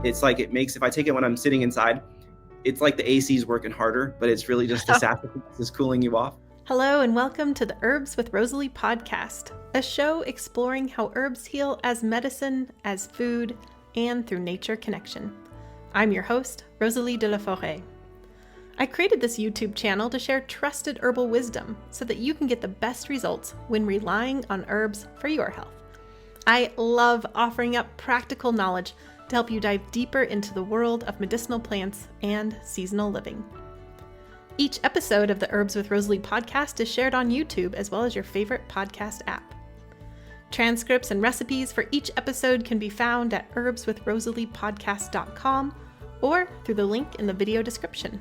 it's like it makes, if I take it when I'm sitting inside, it's like the AC is working harder, but it's really just the sassafras is cooling you off. Hello and welcome to the Herbs with Rosalee podcast, a show exploring how herbs heal as medicine, as food, and through nature connection. I'm your host, Rosalee de la Forêt. I created this YouTube channel to share trusted herbal wisdom so that you can get the best results when relying on herbs for your health. I love offering up practical knowledge to help you dive deeper into the world of medicinal plants and seasonal living. Each episode of the Herbs with Rosalee podcast is shared on YouTube as well as your favorite podcast app. Transcripts and recipes for each episode can be found at herbswithrosaleepodcast.com or through the link in the video description.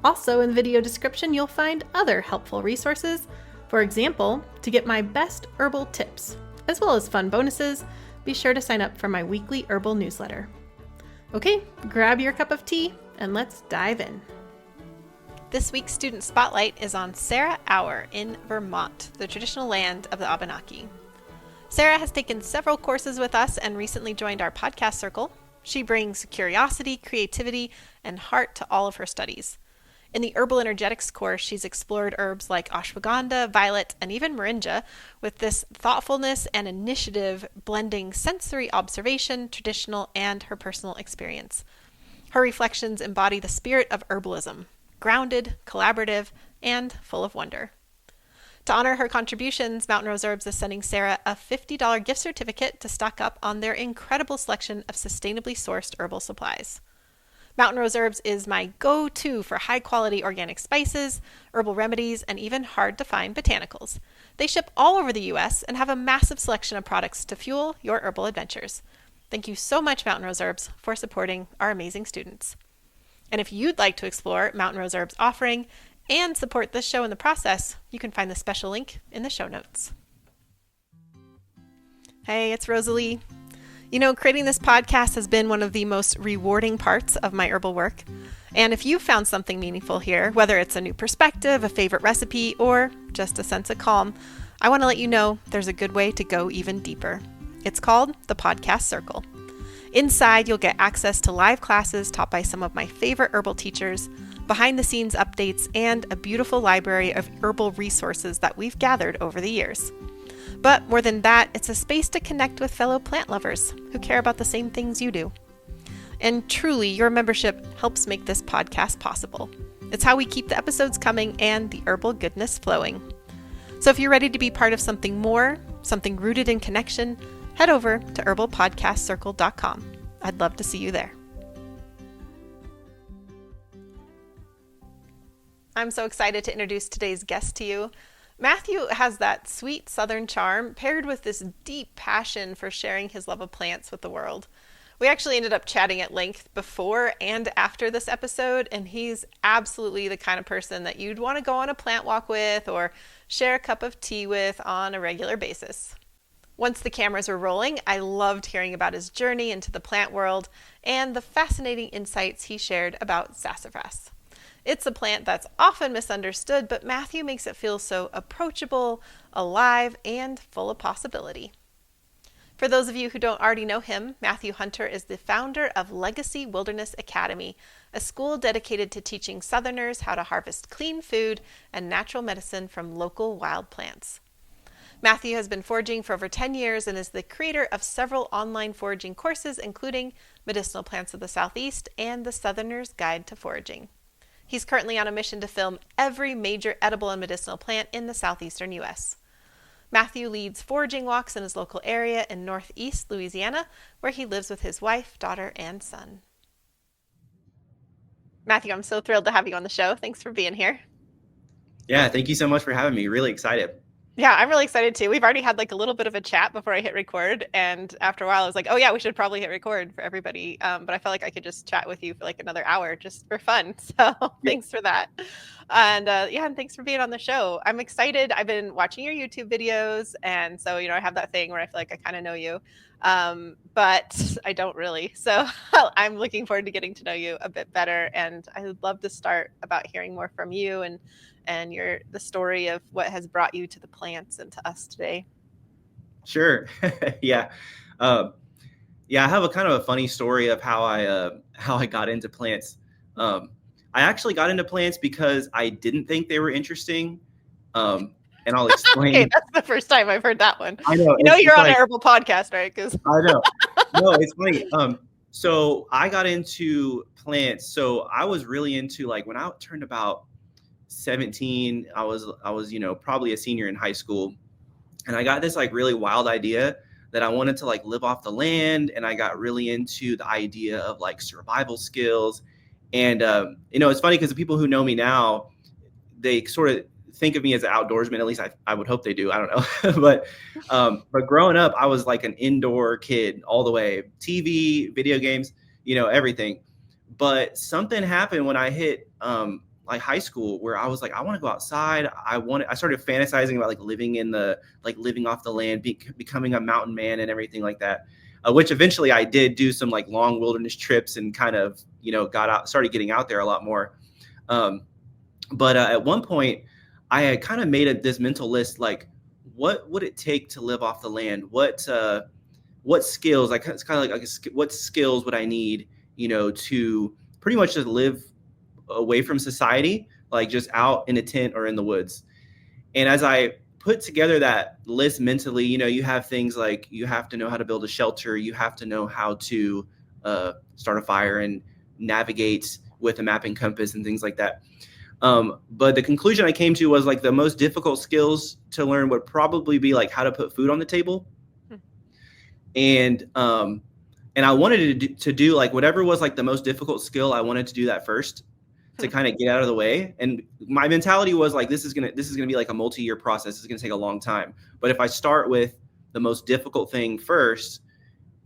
Also in the video description, you'll find other helpful resources. For example, to get my best herbal tips, as well as fun bonuses, be sure to sign up for my weekly herbal newsletter. Okay, grab your cup of tea and let's dive in. This week's student spotlight is on Sarah Auer in Vermont, the traditional land of the Abenaki. Sarah has taken several courses with us and recently joined our podcast circle. She brings curiosity, creativity, and heart to all of her studies. In the Herbal Energetics course, she's explored herbs like ashwagandha, violet, and even moringa with this thoughtfulness and initiative blending sensory observation, traditional, and her personal experience. Her reflections embody the spirit of herbalism, grounded, collaborative, and full of wonder. To honor her contributions, Mountain Rose Herbs is sending Sarah a $50 gift certificate to stock up on their incredible selection of sustainably sourced herbal supplies. Mountain Rose Herbs is my go-to for high-quality organic spices, herbal remedies, and even hard-to-find botanicals. They ship all over the U.S. and have a massive selection of products to fuel your herbal adventures. Thank you so much, Mountain Rose Herbs, for supporting our amazing students. And if you'd like to explore Mountain Rose Herbs' offering and support this show in the process, you can find the special link in the show notes. Hey, it's Rosalee. You know, creating this podcast has been one of the most rewarding parts of my herbal work. And if you found something meaningful here, whether it's a new perspective, a favorite recipe, or just a sense of calm, I want to let you know there's a good way to go even deeper. It's called the Podcast Circle. Inside, you'll get access to live classes taught by some of my favorite herbal teachers, behind-the-scenes updates, and a beautiful library of herbal resources that we've gathered over the years. But more than that, it's a space to connect with fellow plant lovers who care about the same things you do. And truly, your membership helps make this podcast possible. It's how we keep the episodes coming and the herbal goodness flowing. So if you're ready to be part of something more, something rooted in connection, head over to herbalpodcastcircle.com. I'd love to see you there. I'm so excited to introduce today's guest to you. Matthew has that sweet southern charm paired with this deep passion for sharing his love of plants with the world. We actually ended up chatting at length before and after this episode, and he's absolutely the kind of person that you'd want to go on a plant walk with or share a cup of tea with on a regular basis. Once the cameras were rolling, I loved hearing about his journey into the plant world and the fascinating insights he shared about sassafras. It's a plant that's often misunderstood, but Matthew makes it feel so approachable, alive, and full of possibility. For those of you who don't already know him, Matthew Hunter is the founder of Legacy Wilderness Academy, a school dedicated to teaching Southerners how to harvest clean food and natural medicine from local wild plants. Matthew has been foraging for over 10 years and is the creator of several online foraging courses, including Medicinal Plants of the Southeast and The Southerner's Guide to Foraging. He's currently on a mission to film every major edible and medicinal plant in the southeastern U.S. Matthew leads foraging walks in his local area in northeast Louisiana, where he lives with his wife, daughter, and son. Matthew, I'm so thrilled to have you on the show. Thanks for being here. Yeah, thank you so much for having me. Really excited. Yeah, I'm really excited too. We've already had like a little bit of a chat before I hit record. And after a while, I was like, oh yeah, we should probably hit record for everybody. But I felt like I could just chat with you for like another hour just for fun. So thanks for that. And and thanks for being on the show. I'm excited. I've been watching your YouTube videos. And so, I have that thing where I feel like I kind of know you. But I don't really. So I'm looking forward to getting to know you a bit better. And I would love to start about hearing more from you and the story of what has brought you to the plants and to us today. Sure. Yeah. Yeah, I have a kind of a funny story of how I got into plants. I actually got into plants because I didn't think they were interesting. And I'll Okay, explain. that's the first time I've heard that one. I know You know you're it's on an like herbal podcast, right? Because I know. No, it's funny. So I got into plants. So I was really into like when I turned about 17, I was probably a senior in high school, and I got this like really wild idea that I wanted to like live off the land, and I got really into the idea of like survival skills. And it's funny because the people who know me now, they sort of think of me as an outdoorsman. At least I would hope they do. I don't know. But growing up, I was like an indoor kid all the way. TV, video games, everything. But something happened when I hit like high school where I was like, I want to go outside. I started fantasizing about like living off the land, becoming a mountain man and everything like that. Which eventually I did do some like long wilderness trips and kind of, started getting out there a lot more. But at one point, I had kind of made this mental list, like, what would it take to live off the land? What skills? Like, it's kind of like what skills would I need, to pretty much just live away from society, like just out in a tent or in the woods. And as I put together that list mentally, you have things like you have to know how to build a shelter, you have to know how to start a fire and navigate with a mapping compass and things like that. But the conclusion I came to was like the most difficult skills to learn would probably be like how to put food on the table. And I wanted to do like whatever was like the most difficult skill. I wanted to do that first to kind of get out of the way. And my mentality was like, this is gonna be like a multi-year process. It's gonna take a long time. But if I start with the most difficult thing first,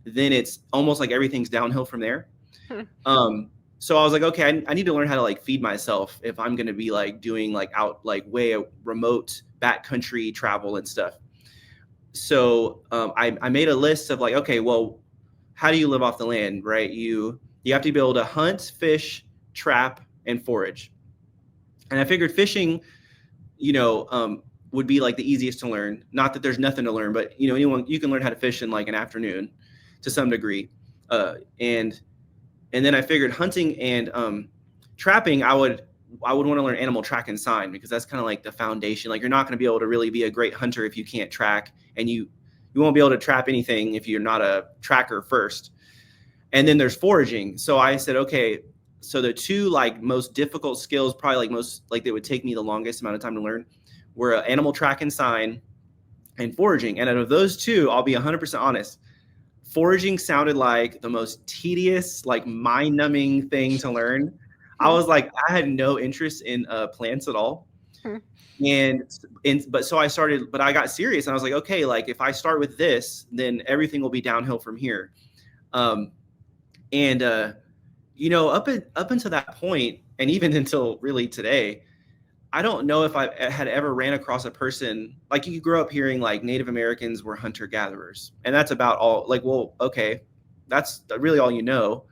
then it's almost like everything's downhill from there. So I was like, okay, I need to learn how to like feed myself if I'm going to be like doing like out like way remote backcountry travel and stuff. So I made a list of like, okay, well, how do you live off the land, right? You have to be able to hunt, fish, trap, and forage. And I figured fishing, would be like the easiest to learn. Not that there's nothing to learn, but you can learn how to fish in like an afternoon to some degree. And then I figured hunting and trapping, I would want to learn animal track and sign because that's kind of like the foundation. Like you're not going to be able to really be a great hunter if you can't track, and you won't be able to trap anything if you're not a tracker first. And then there's foraging. So I said, okay, so the two like most difficult skills, probably like most like they would take me the longest amount of time to learn, were animal track and sign and foraging. And out of those two, I'll be 100% honest. Foraging sounded like the most tedious, like mind-numbing thing to learn. I was like, I had no interest in plants at all. But so I started, but I got serious and I was like, okay, like if I start with this, then everything will be downhill from here. Up until that point, and even until really today, I don't know if I had ever ran across a person like you grew up hearing like Native Americans were hunter gatherers, and that's about all. Like, well, okay, that's really all you know.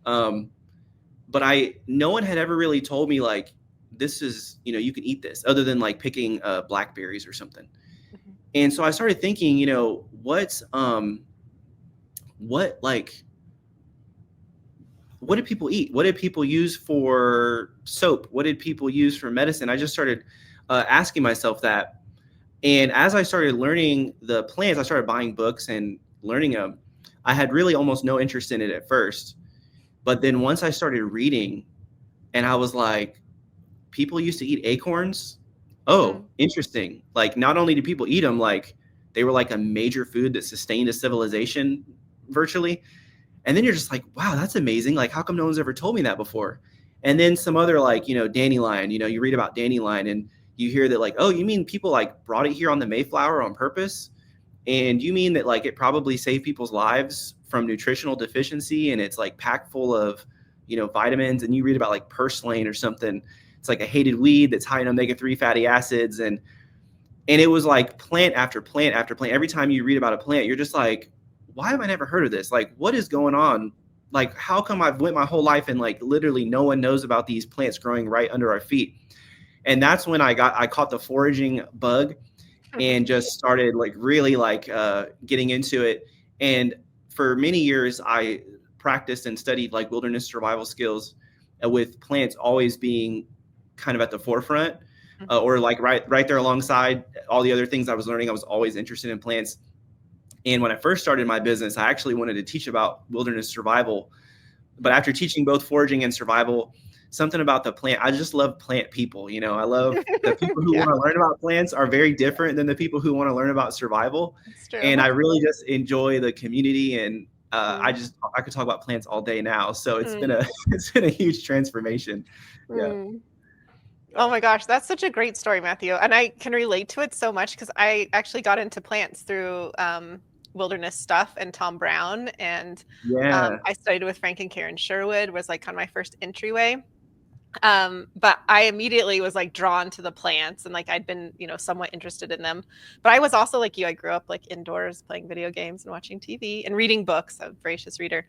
But no one had ever really told me like this is you can eat this other than like picking blackberries or something. And so I started thinking, what did people eat? What did people use for soap? What did people use for medicine? I just started asking myself that. And as I started learning the plants, I started buying books and learning them. I had really almost no interest in it at first. But then once I started reading and I was like, people used to eat acorns. Oh, interesting. Like not only did people eat them, like they were like a major food that sustained a civilization virtually. And then you're just like, wow, that's amazing. Like, how come no one's ever told me that before? And then some other like, dandelion, you read about dandelion and you hear that like, oh, you mean people like brought it here on the Mayflower on purpose? And you mean that like it probably saved people's lives from nutritional deficiency and it's like packed full of, vitamins. And you read about like purslane or something. It's like a hated weed that's high in omega-3 fatty acids. And it was like plant after plant after plant. Every time you read about a plant, you're just like, why have I never heard of this? Like, what is going on? Like, how come I've went my whole life and like literally no one knows about these plants growing right under our feet? And that's when I caught the foraging bug and just started like really like getting into it. And for many years, I practiced and studied like wilderness survival skills, with plants always being kind of at the forefront, or like right there alongside all the other things I was learning. I was always interested in plants. And when I first started my business, I actually wanted to teach about wilderness survival. But after teaching both foraging and survival, something about the plant, I just love plant people. You know, I love the people who want to learn about plants are very different than the people who want to learn about survival. That's true. And I really just enjoy the community, and I could talk about plants all day now. So it's been a huge transformation. Yeah. Oh my gosh, that's such a great story, Matthew. And I can relate to it so much because I actually got into plants through wilderness stuff and Tom Brown. And I studied with Frank and Karen Sherwood, was like kind of my first entryway. But I immediately was like drawn to the plants, and like I'd been, somewhat interested in them. But I was also like you, I grew up like indoors playing video games and watching TV and reading books. I'm a voracious reader.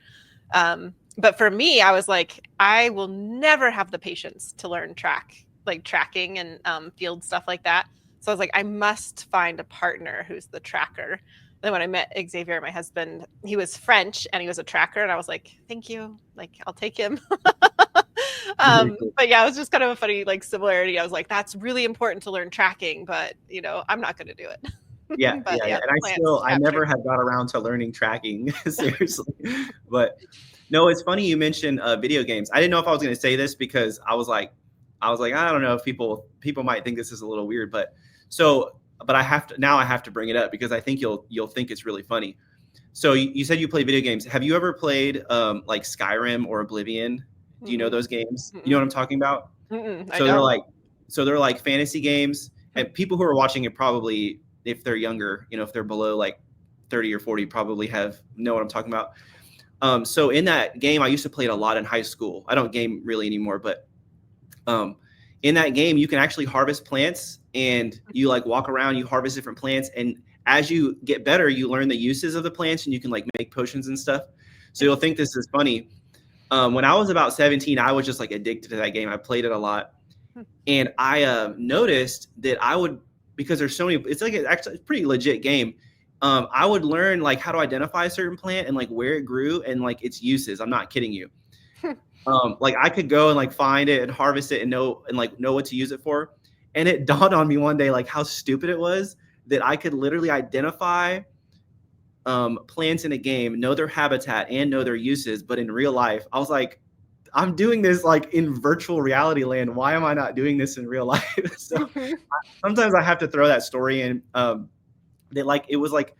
But for me, I was like, I will never have the patience to learn tracking and field stuff like that. So I was like, I must find a partner who's the tracker. Then when I met Xavier, my husband, he was French and he was a tracker, and I was like, thank you, like I'll take him. But yeah, it was just kind of a funny like similarity. I was like, that's really important to learn tracking, but I'm not going to do it. Yeah. And I never had got around to learning tracking seriously. But no, it's funny you mentioned video games. I didn't know if I was going to say this because I was like, I don't know if people might think this is a little weird, but I have to bring it up because I think you'll think it's really funny. So you said you play video games. Have you ever played like Skyrim or Oblivion? Do you know those games? You know what I'm talking about? So they're like fantasy games, and people who are watching it probably, if they're younger, if they're below like 30 or 40, probably know what I'm talking about. So in that game, I used to play it a lot in high school. I don't game really anymore, but in that game, you can actually harvest plants, and you like walk around, you harvest different plants, and as you get better, you learn the uses of the plants, and you can like make potions and stuff. So you'll think this is funny. When I was about 17, I was just like addicted to that game. I played it a lot, and I noticed that because there's so many, it's actually a pretty legit game. I would learn like how to identify a certain plant and like where it grew and like its uses. I'm not kidding you. Like I could go and like find it and harvest it and know what to use it for. And it dawned on me one day, like how stupid it was that I could literally identify plants in a game, know their habitat and know their uses. But in real life, I was like, I'm doing this like in virtual reality land. Why am I not doing this in real life? So sometimes I have to throw that story in. That like, it was like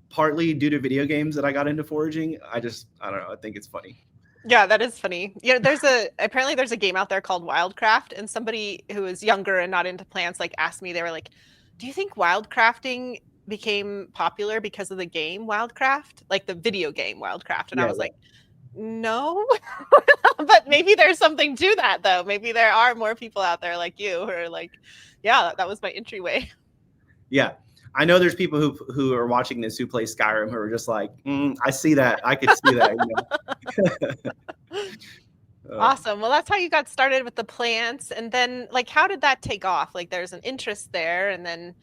partly due to video games that I got into foraging. I don't know. I think it's funny. Yeah, that is funny. Yeah, apparently there's a game out there called Wildcraft, and somebody who is younger and not into plants like asked me, they were like, do you think wildcrafting became popular because of the game Wildcraft, like the video game Wildcraft? And I was like, no, but maybe there's something to that though. Maybe there are more people out there like you who are like, yeah, that was my entryway. Yeah. I know there's people who are watching this who play Skyrim who are just like, I see that. I could see that. Awesome. Well, that's how you got started with the plants. And then like, how did that take off? Like there's an interest there. And then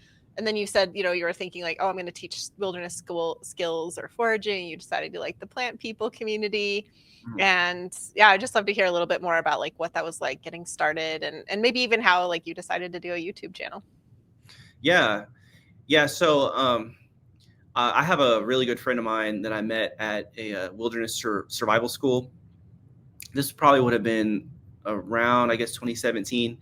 you said, you were thinking like, oh, I'm going to teach wilderness skills or foraging. You decided to like the plant people community. And yeah, I'd just love to hear a little bit more about like what that was like getting started and maybe even how like you decided to do a YouTube channel. Yeah. So I have a really good friend of mine that I met at a wilderness survival school. This probably would have been around, I guess, 2017.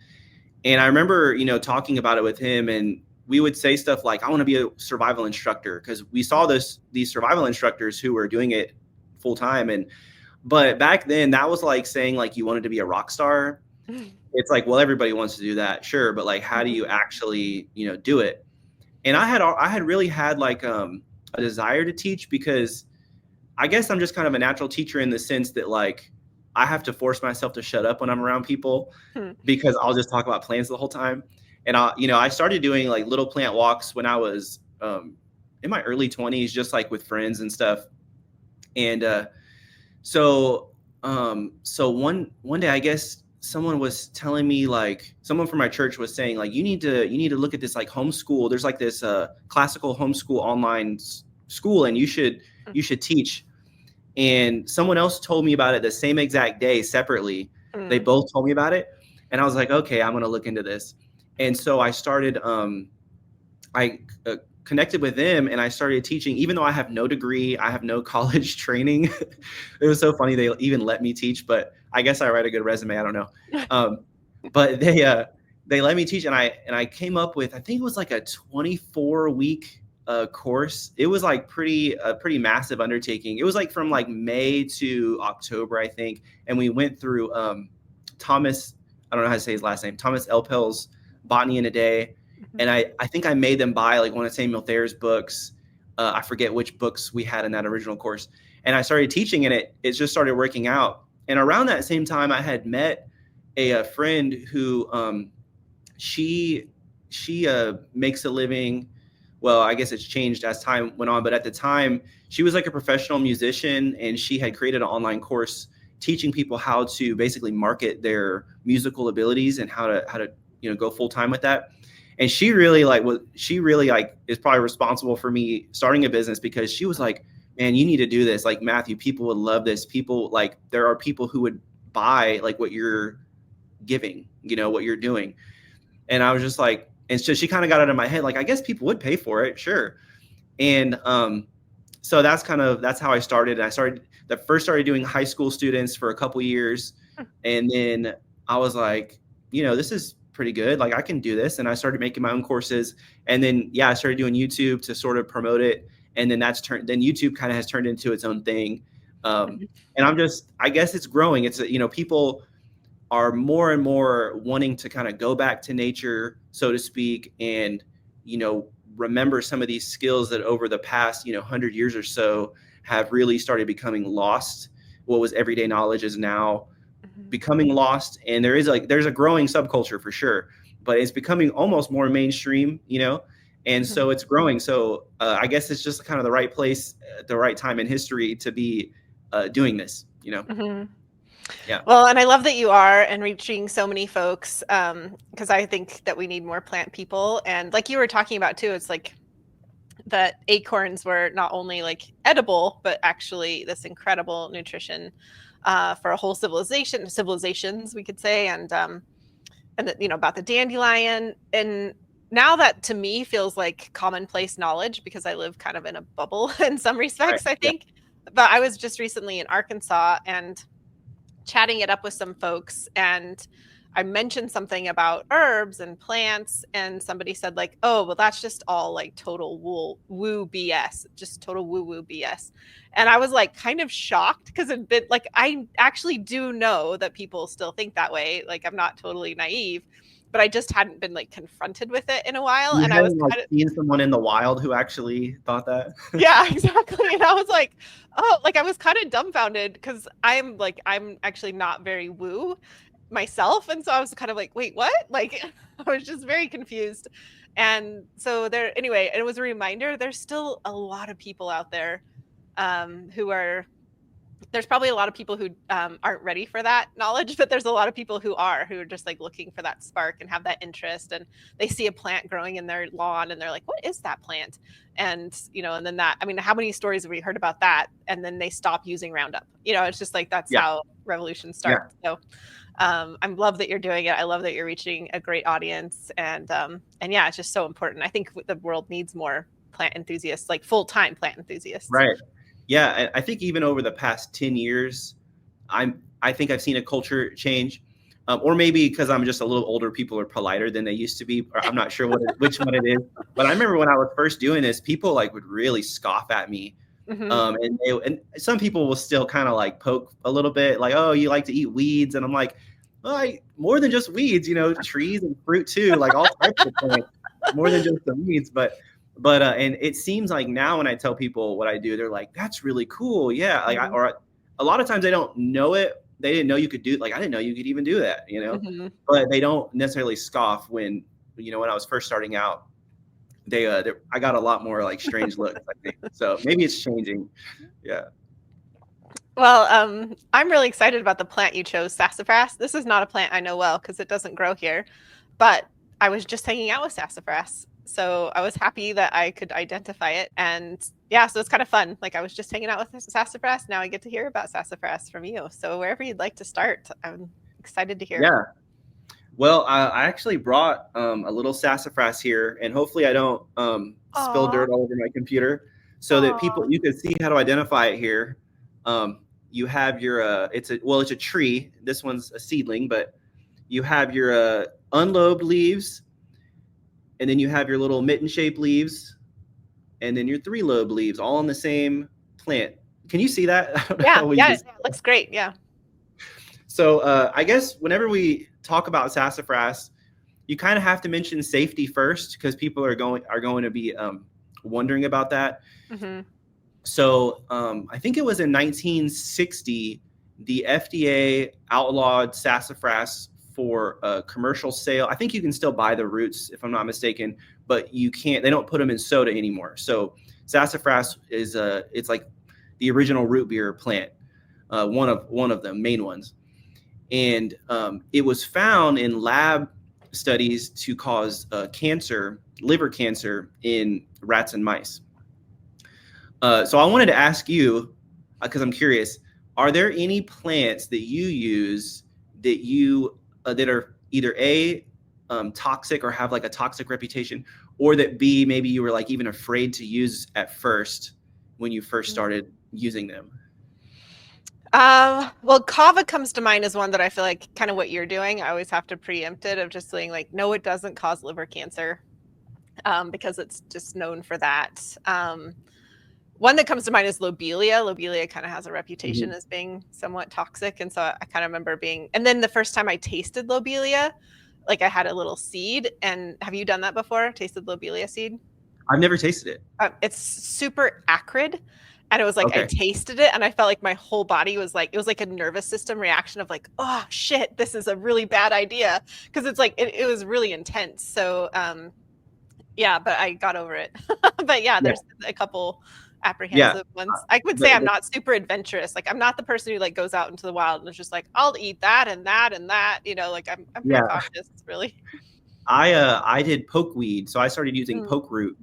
And I remember, talking about it with him, and we would say stuff like, I want to be a survival instructor, because we saw these survival instructors who were doing it full time. But back then that was like saying like you wanted to be a rock star. It's like, well, everybody wants to do that. Sure. But like, how do you actually, do it? And I had really had like a desire to teach, because I guess I'm just kind of a natural teacher in the sense that like I have to force myself to shut up when I'm around people because I'll just talk about plants the whole time. And I started doing like little plant walks when I was in my early 20s, just like with friends and stuff. And so one day, I guess someone was telling me, like someone from my church was saying like, you need to look at this like homeschool. There's like this classical homeschool online school, and you should teach. and someone else told me about it the same exact day separately. They Mm. both told me about it, and I was like, okay, I'm going to look into this. And so I started, I connected with them, and I started teaching, even though I have no degree, I have no college training. It was so funny. They even let me teach, but I guess I write a good resume. I don't know. But they let me teach, and I came up with, I think it was like a 24-week course. It was like a pretty massive undertaking. It was like from like May to October, I think. And we went through Thomas, I don't know how to say his last name, Thomas Elpel's Botany in a Day. And I think I made them buy like one of Samuel Thayer's books. I forget which books we had in that original course. And I started teaching, and it just started working out. And around that same time, I had met a friend who she makes a living. Well, I guess it's changed as time went on, but at the time she was like a professional musician, and she had created an online course teaching people how to basically market their musical abilities and how to go full time with that. And she really is probably responsible for me starting a business, because she was like, man, you need to do this. Like, Matthew, people would love this. People, like, there are people who would buy like what you're giving, what you're doing. And I was just like, and so she kind of got it in my head, like, I guess people would pay for it. Sure. And so that's how I started. I started doing high school students for a couple years. And then I was like, this is pretty good. Like, I can do this. And I started making my own courses. And then, I started doing YouTube to sort of promote it. And then then YouTube kind of has turned into its own thing. And I guess it's growing. It's, people are more and more wanting to kind of go back to nature, so to speak, and, remember some of these skills that over the past, 100 years or so have really started becoming lost. What was everyday knowledge is now becoming lost. And there's a growing subculture for sure, but it's becoming almost more mainstream, and so it's growing. So I guess it's just kind of the right place at the right time in history to be doing this, Yeah. Well, and I love that you are and reaching so many folks, because I think that we need more plant people. And like you were talking about too, it's like that acorns were not only like edible, but actually this incredible nutrition for a whole civilizations, we could say. And about the dandelion. And now that to me feels like commonplace knowledge, because I live kind of in a bubble in some respects, right. I think. Yeah. But I was just recently in Arkansas and chatting it up with some folks, and I mentioned something about herbs and plants, and somebody said like, oh, well, that's just all like total woo BS, just total woo BS. And I was like kind of shocked, because it'd been like, I actually do know that people still think that way. Like, I'm not totally naive, but I just hadn't been like confronted with it in a while. You and I was like seen someone in the wild who actually thought that. Yeah, exactly. And I was like, oh, like I was kind of dumbfounded, because I'm actually not very woo myself. And so I was kind of like, wait, what? Like, I was just very confused. And so anyway, it was a reminder, there's still a lot of people out there there's probably a lot of people who aren't ready for that knowledge, but there's a lot of people who are just like looking for that spark and have that interest, and they see a plant growing in their lawn and they're like, what is that plant? And, and then how many stories have we heard about that? And then they stop using Roundup. It's just like, that's how revolutions start. Yeah. So I love that you're doing it. I love that you're reaching a great audience. And yeah, it's just so important. I think the world needs more plant enthusiasts, like full-time plant enthusiasts. Right. Yeah, I think even over the past 10 years, I think I've seen a culture change, or maybe because I'm just a little older, people are politer than they used to be. Or I'm not sure which one it is. But I remember when I was first doing this, people like would really scoff at me, and some people will still kind of like poke a little bit, like, oh, you like to eat weeds, and I'm like, well, more than just weeds, trees and fruit too, like all types of plants, more than just the weeds, But and it seems like now when I tell people what I do, they're like, that's really cool. Yeah. Like, or a lot of times they don't know it. They didn't know you could do, like, I didn't know you could even do that, but they don't necessarily scoff when I was first starting out, I got a lot more like strange looks, I think. So maybe it's changing. Yeah. Well, I'm really excited about the plant you chose, sassafras. This is not a plant I know well, because it doesn't grow here, but I was just hanging out with sassafras. So I was happy that I could identify it. And yeah, so it's kind of fun. Like I was just hanging out with sassafras. Now I get to hear about sassafras from you. So wherever you'd like to start, I'm excited to hear. Yeah. Well, I actually brought a little sassafras here, and hopefully I don't spill dirt all over my computer, so that you can see how to identify it here. You have your it's a tree. This one's a seedling, but you have your unlobed leaves, and then you have your little mitten-shaped leaves, and then your three-lobed leaves, all on the same plant. Can you see that? Yeah, it looks great. Yeah. So I guess whenever we talk about sassafras, you kind of have to mention safety first, because people are going to be wondering about that. Mm-hmm. So I think it was in 1960, the FDA outlawed sassafras for commercial sale. I think you can still buy the roots, if I'm not mistaken, but you can't. They don't put them in soda anymore. So sassafras is it's like the original root beer plant, one of the main ones. And it was found in lab studies to cause cancer, liver cancer, in rats and mice. So I wanted to ask you, because I'm curious, are there any plants that you use that are either toxic or have like a toxic reputation, or that B, maybe you were like even afraid to use at first when you first started using them? Well, kava comes to mind as one that I feel like kind of what you're doing. I always have to preempt it of just saying like, no, it doesn't cause liver cancer, because it's just known for that. One that comes to mind is lobelia. Lobelia kind of has a reputation as being somewhat toxic. And so I kind of remember and then the first time I tasted lobelia, like I had a little seed. And have you done that before? Tasted lobelia seed? I've never tasted it. It's super acrid. And it was like, Okay. I tasted it and I felt like my whole body was like, it was like a nervous system reaction of like, oh shit, this is a really bad idea. Cause it's like, it was really intense. So, yeah, but I got over it. But yeah, there's a couple apprehensive ones. I would say I'm not super adventurous. Like I'm not the person who like goes out into the wild and is just like, I'll eat that and that and that, you know, like I'm pretty cautious, really. I did pokeweed. So I started using poke root.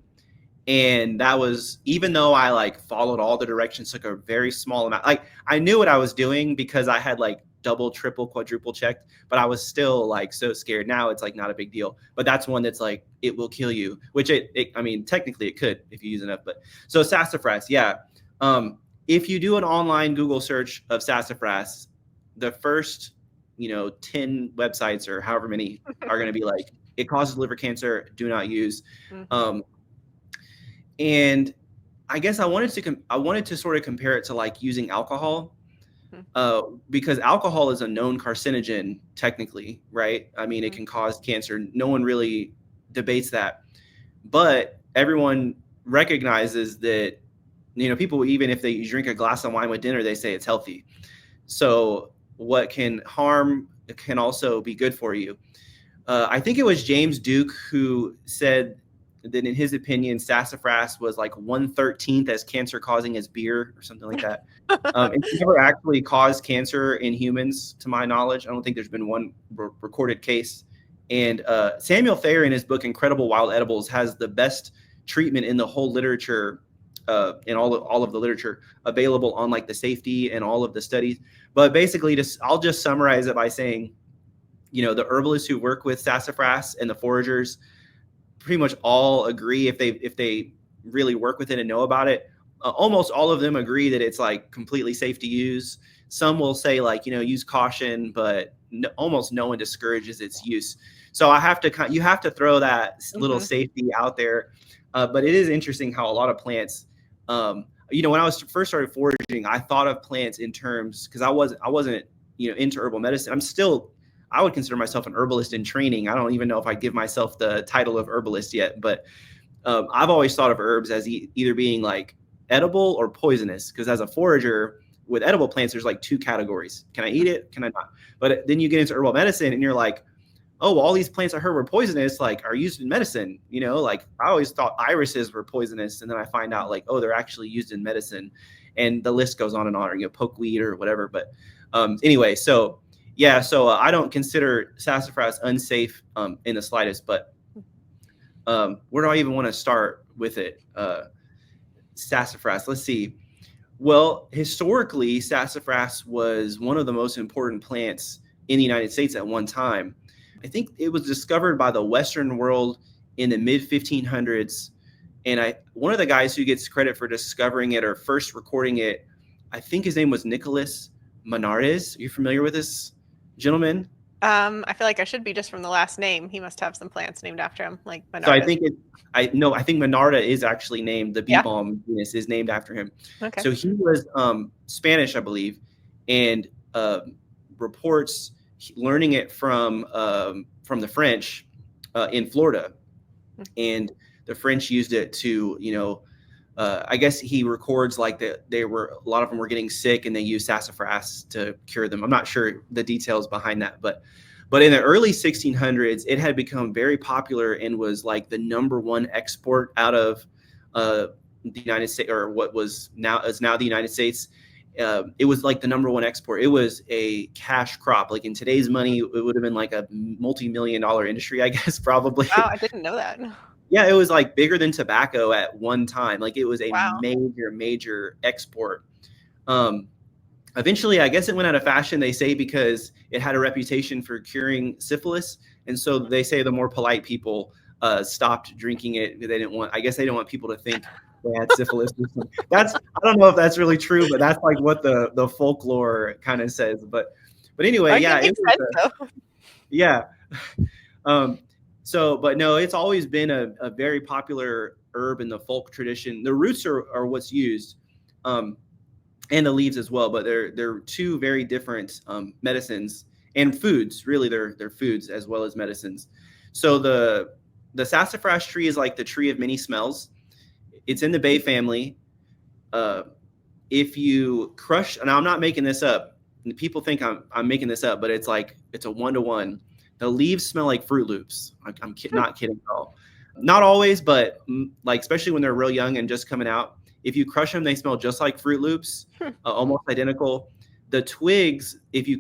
And that was, even though I like followed all the directions, took a very small amount. Like I knew what I was doing because I had like double, triple, quadruple checked, but I was still like so scared. Now it's like not a big deal, but that's one that's like, it will kill you, which I mean, technically it could if you use enough, but so sassafras. Yeah. If you do an online Google search of sassafras, the first, 10 websites or however many are going to be like, it causes liver cancer, do not use. And I guess I wanted to sort of compare it to like using alcohol, because alcohol is a known carcinogen technically, right? I mean, it can cause cancer. No one really debates that, but everyone recognizes that, people, even if they drink a glass of wine with dinner, they say it's healthy. So what can harm can also be good for you. I think it was James Duke who said that in his opinion, sassafras was like 1/13 as cancer causing as beer or something like that. It's never actually caused cancer in humans, to my knowledge. I don't think there's been one recorded case. And Samuel Thayer, in his book Incredible Wild Edibles, has the best treatment in the whole literature, in all of the literature available on like the safety and all of the studies. But basically, I'll just summarize it by saying, the herbalists who work with sassafras and the foragers pretty much all agree, if they really work with it and know about it, almost all of them agree that it's like completely safe to use. Some will say like, use caution, but almost no one discourages its use. So you have to throw that little safety out there. But it is interesting how a lot of plants, when I first started foraging, I thought of plants in terms, because I wasn't into herbal medicine. I would consider myself an herbalist in training. I don't even know if I give myself the title of herbalist yet, but I've always thought of herbs as either being like edible or poisonous, because as a forager with edible plants, there's like two categories. Can I eat it? Can I not? But then you get into herbal medicine and you're like, oh, well, all these plants I heard were poisonous, like are used in medicine. Like I always thought irises were poisonous. And then I find out like, oh, they're actually used in medicine. And the list goes on and on, or pokeweed or whatever. But anyway, so yeah, so I don't consider sassafras unsafe in the slightest, but Where do I even want to start with it? Sassafras. Let's see. Well, historically, sassafras was one of the most important plants in the United States at one time. I think it was discovered by the Western world in the mid 1500s. And one of the guys who gets credit for discovering it or first recording it, I think his name was Nicholas Menardez. Are you familiar with this gentleman? I feel like I should be just from the last name. He must have some plants named after him, like So I Menardus. think I think Monarda is actually named, the bee Yeah. balm genus is named after him. Okay. So he was Spanish, I believe, and reports learning it from the French in Florida, and the French used it to, I guess he records like that a lot of them were getting sick and they used sassafras to cure them. I'm not sure the details behind that, but in the early 1600s, it had become very popular and was like the #1 export out of the United States, or what is now the United States. It was like the #1 export. It was a cash crop. Like in today's money, it would have been like a multi-million-dollar industry, I guess, probably. Wow, I didn't know that. Yeah, it was like bigger than tobacco at one time. Like it was a Wow. major export. Eventually, I guess it went out of fashion, they say, because it had a reputation for curing syphilis. And so they say the more polite people stopped drinking it. They didn't want people to think they had syphilis. I don't know if that's really true, but that's like what the folklore kind of says. But anyway, yeah. Yeah. But no, it's always been a very popular herb in the folk tradition. The roots are what's used. And the leaves as well, but they're two very different medicines and foods. Really, they're foods as well as medicines. So the sassafras tree is like the tree of many smells. It's in the bay family. If you crush, and I'm not making this up. People think I'm making this up, but it's a 1-to-1. The leaves smell like Fruit Loops. I'm not kidding at all. Not always, but like especially when they're real young and just coming out. If you crush them, they smell just like Fruit Loops, almost identical. The twigs, if you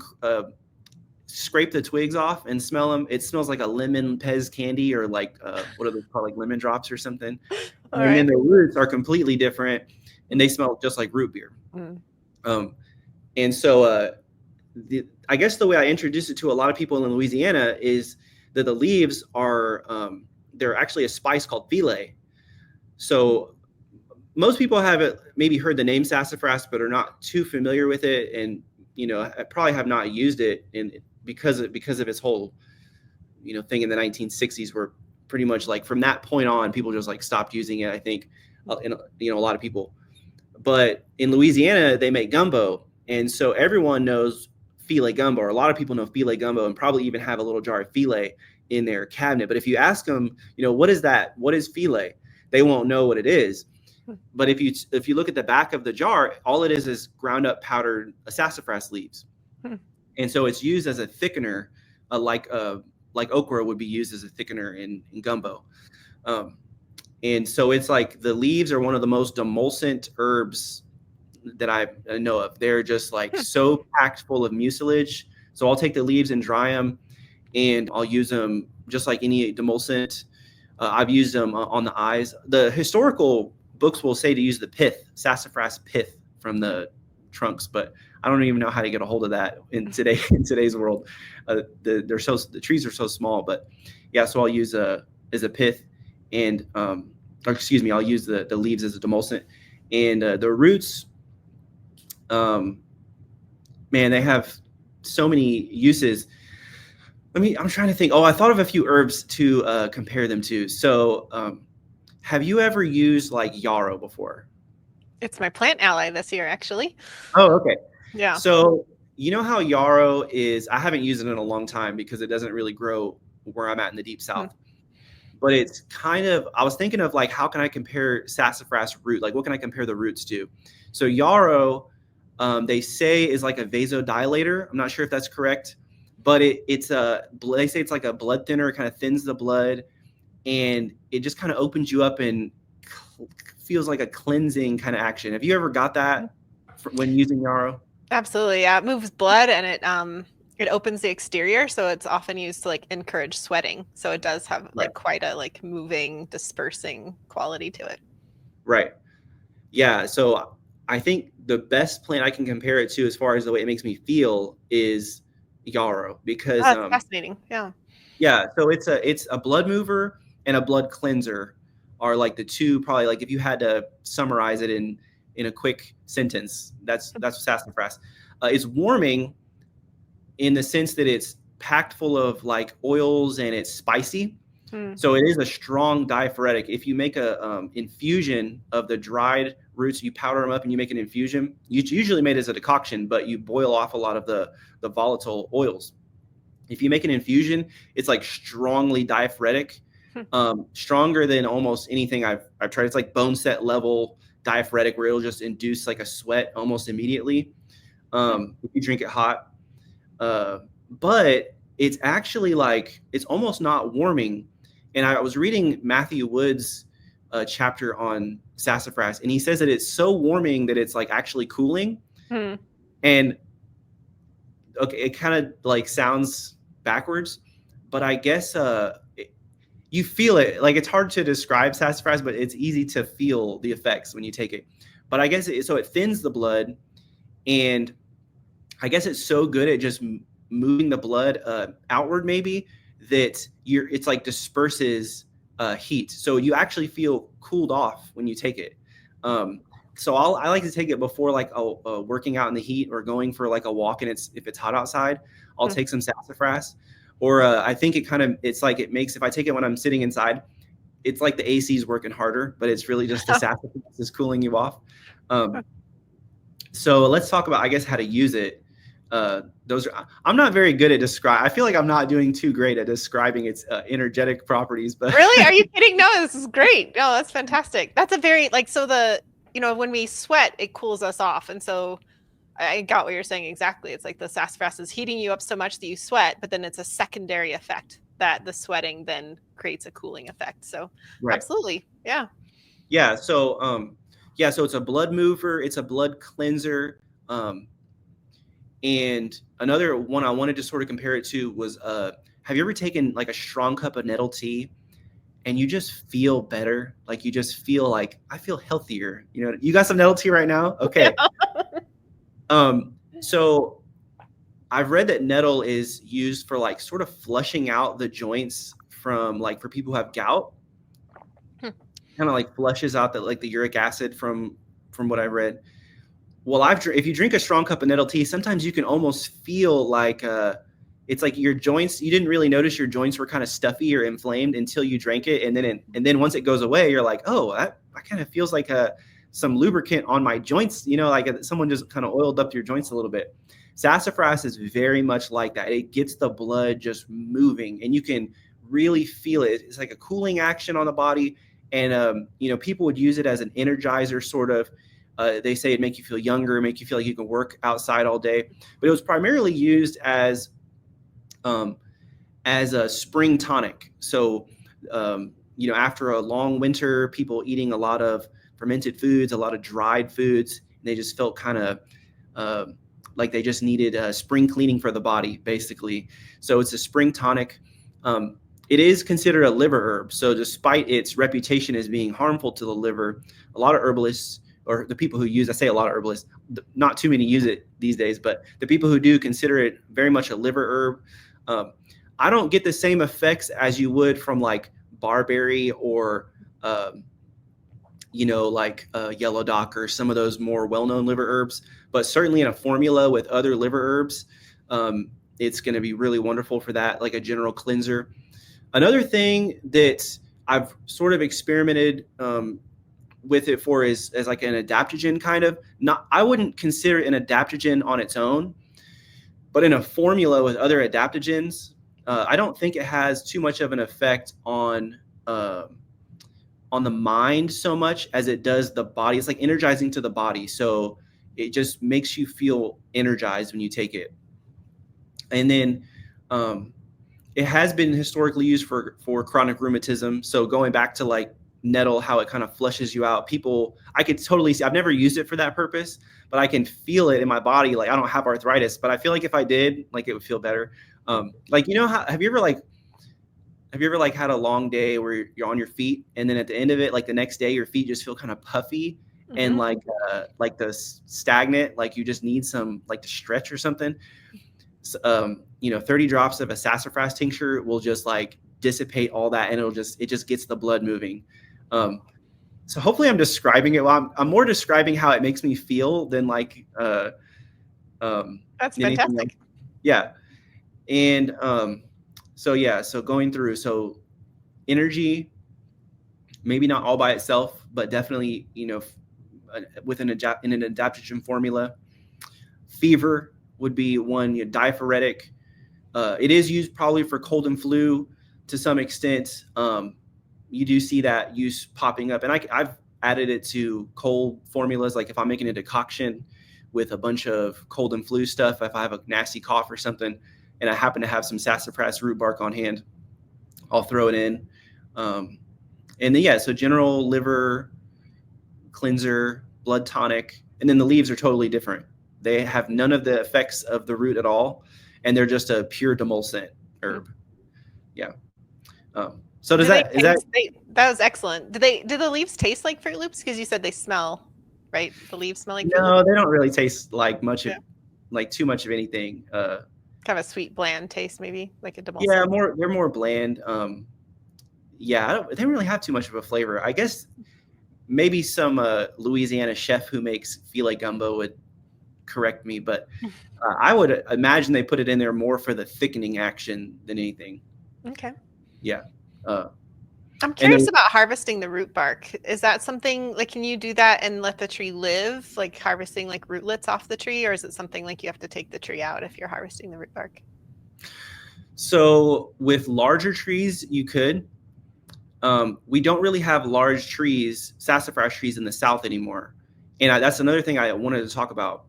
scrape the twigs off and smell them, it smells like a lemon Pez candy, or like what are they called, like lemon drops or something. Then the roots are completely different, and they smell just like root beer. And so I guess the way I introduced it to a lot of people in Louisiana is that the leaves are they're actually a spice called filet. So most people have maybe heard the name sassafras, but are not too familiar with it, and I probably have not used it because of its whole thing in the 1960s, where pretty much like from that point on, people just like stopped using it. I think, a lot of people. But in Louisiana, they make gumbo, and so everyone knows filet gumbo, or a lot of people know filet gumbo, and probably even have a little jar of filet in their cabinet. But if you ask them, what is that? What is filet? They won't know what it is. But if you look at the back of the jar, all it is ground up powdered sassafras leaves. And so it's used as a thickener, like okra would be used as a thickener in gumbo. And so it's like the leaves are one of the most emulsient herbs that I know of. They're just like so packed full of mucilage. So I'll take the leaves and dry them, and I'll use them just like any demulcent. I've used them on the eyes. The historical books will say to use the pith, sassafras pith from the trunks, but I don't even know how to get a hold of that in today's world. The trees are so small, but yeah. So I'll use as a pith, and I'll use the leaves as a demulcent, and the roots. Man, they have so many uses. I'm trying to think. Oh, I thought of a few herbs to compare them to. So, have you ever used like yarrow before? It's my plant ally this year, actually. Oh, okay. Yeah. So you know how yarrow is, I haven't used it in a long time because it doesn't really grow where I'm at in the deep south. But it's kind of, I was thinking of like, how can I compare sassafras root? Like, what can I compare the roots to? So yarrow, they say is like a vasodilator. I'm not sure if that's correct, but they say it's like a blood thinner, kind of thins the blood, and it just kind of opens you up and feels like a cleansing kind of action. Have you ever got that when using yarrow? Absolutely. Yeah. It moves blood, and It opens the exterior, so it's often used to like encourage sweating. So it does have Right. like quite a like moving, dispersing quality to it. Right. Yeah. So I think the best plant I can compare it to as far as the way it makes me feel is yarrow Oh, because that's fascinating. Yeah. yeah, so it's a blood mover and a blood cleanser are like the two probably like if you had to summarize it in a quick sentence, that's sassafras. It's warming in the sense that it's packed full of like oils and it's spicy. Hmm. So it is a strong diaphoretic. If you make a infusion of the dried roots, you powder them up and you make an infusion. It's usually made as a decoction, but you boil off a lot of the volatile oils. If you make an infusion, it's like strongly diaphoretic, stronger than almost anything I've tried. It's like bone set level diaphoretic where it'll just induce like a sweat almost immediately if you drink it hot. But it's actually like it's almost not warming. And I was reading Matthew Wood's chapter on sassafras, and he says that it's so warming that it's like actually cooling. Hmm. And okay, it kind of like sounds backwards, but I guess you feel it. Like it's hard to describe sassafras, but it's easy to feel the effects when you take it. But I guess so it thins the blood, and I guess it's so good at just moving the blood outward, maybe that it's like disperses heat, so you actually feel cooled off when you take it. So I like to take it before like a working out in the heat or going for like a walk, and if it's hot outside, I'll take some sassafras. Or I think it's like it makes if I take it when I'm sitting inside, it's like the AC is working harder, but it's really just the sassafras is cooling you off. So let's talk about I guess how to use it. I'm not very good at describe. I feel like I'm not doing too great at describing its energetic properties. But Really? Are you kidding? No, this is great. No, that's fantastic. That's a very like so when we sweat, it cools us off, and so I got what you're saying exactly. It's like the sassafras is heating you up so much that you sweat, but then it's a secondary effect that the sweating then creates a cooling effect. So right. Absolutely, yeah. Yeah. So so it's a blood mover. It's a blood cleanser. And another one I wanted to sort of compare it to was, have you ever taken like a strong cup of nettle tea and you just feel better? Like you just feel like I feel healthier. You know, you got some nettle tea right now? Okay. So I've read that nettle is used for like sort of flushing out the joints from like for people who have gout. Kind of like flushes out the uric acid from what I read. Well, if you drink a strong cup of nettle tea, sometimes you can almost feel like it's like your joints. You didn't really notice your joints were kind of stuffy or inflamed until you drank it, and then once it goes away, you're like, oh, that kind of feels like some lubricant on my joints. You know, like someone just kind of oiled up your joints a little bit. Sassafras is very much like that. It gets the blood just moving, and you can really feel it. It's like a cooling action on the body, and people would use it as an energizer sort of. They say it make you feel younger, make you feel like you can work outside all day. But it was primarily used as a spring tonic. So, after a long winter, people eating a lot of fermented foods, a lot of dried foods, they just felt kind of like they just needed spring cleaning for the body, basically. So it's a spring tonic. It is considered a liver herb. So despite its reputation as being harmful to the liver, a lot of herbalists or the people who use, I say a lot of herbalists, not too many use it these days, but the people who do consider it very much a liver herb. I don't get the same effects as you would from like barberry or, yellow dock or some of those more well-known liver herbs, but certainly in a formula with other liver herbs, it's going to be really wonderful for that, like a general cleanser. Another thing that I've sort of experimented with it for is as like an adaptogen kind of. I wouldn't consider it an adaptogen on its own, but in a formula with other adaptogens, I don't think it has too much of an effect on the mind so much as it does the body. It's like energizing to the body. So it just makes you feel energized when you take it. And then it has been historically used for chronic rheumatism. So going back to like nettle, how it kind of flushes you out. I could totally see, I've never used it for that purpose, but I can feel it in my body. Like I don't have arthritis, but I feel like if I did, like it would feel better. Like, have you ever like had a long day where you're on your feet and then at the end of it, like the next day, your feet just feel kind of puffy and like the stagnant, like you just need some like to stretch or something. 30 drops of a sassafras tincture will just like dissipate all that, and it just gets the blood moving. So hopefully I'm describing it well. I'm more describing how it makes me feel than like that's fantastic. Yeah. And so going through, so energy, maybe not all by itself, but definitely, with in an adaptogen formula. Fever would be one, diaphoretic. It is used probably for cold and flu to some extent. You do see that use popping up, and I've added it to cold formulas. Like if I'm making a decoction with a bunch of cold and flu stuff, if I have a nasty cough or something, and I happen to have some sassafras root bark on hand, I'll throw it in. And then, so general liver cleanser, blood tonic, and then the leaves are totally different. They have none of the effects of the root at all, and they're just a pure demulcent herb. Yeah. So that was excellent. Do the leaves taste like Fruit Loops? Because you said they smell, right? The leaves smell like Fruit Loops? No, they don't really taste like much like too much of anything. Kind of a sweet, bland taste, maybe like a demulcent. Yeah, they're more bland. They don't really have too much of a flavor. I guess maybe some Louisiana chef who makes filet gumbo would correct me, but I would imagine they put it in there more for the thickening action than anything. Okay. Yeah. I'm curious about harvesting the root bark. Is that something like, can you do that and let the tree live, like harvesting like rootlets off the tree, or is it something like you have to take the tree out if you're harvesting the root bark? So with larger trees, you could. We don't really have large trees, sassafras trees in the South anymore. And that's another thing I wanted to talk about.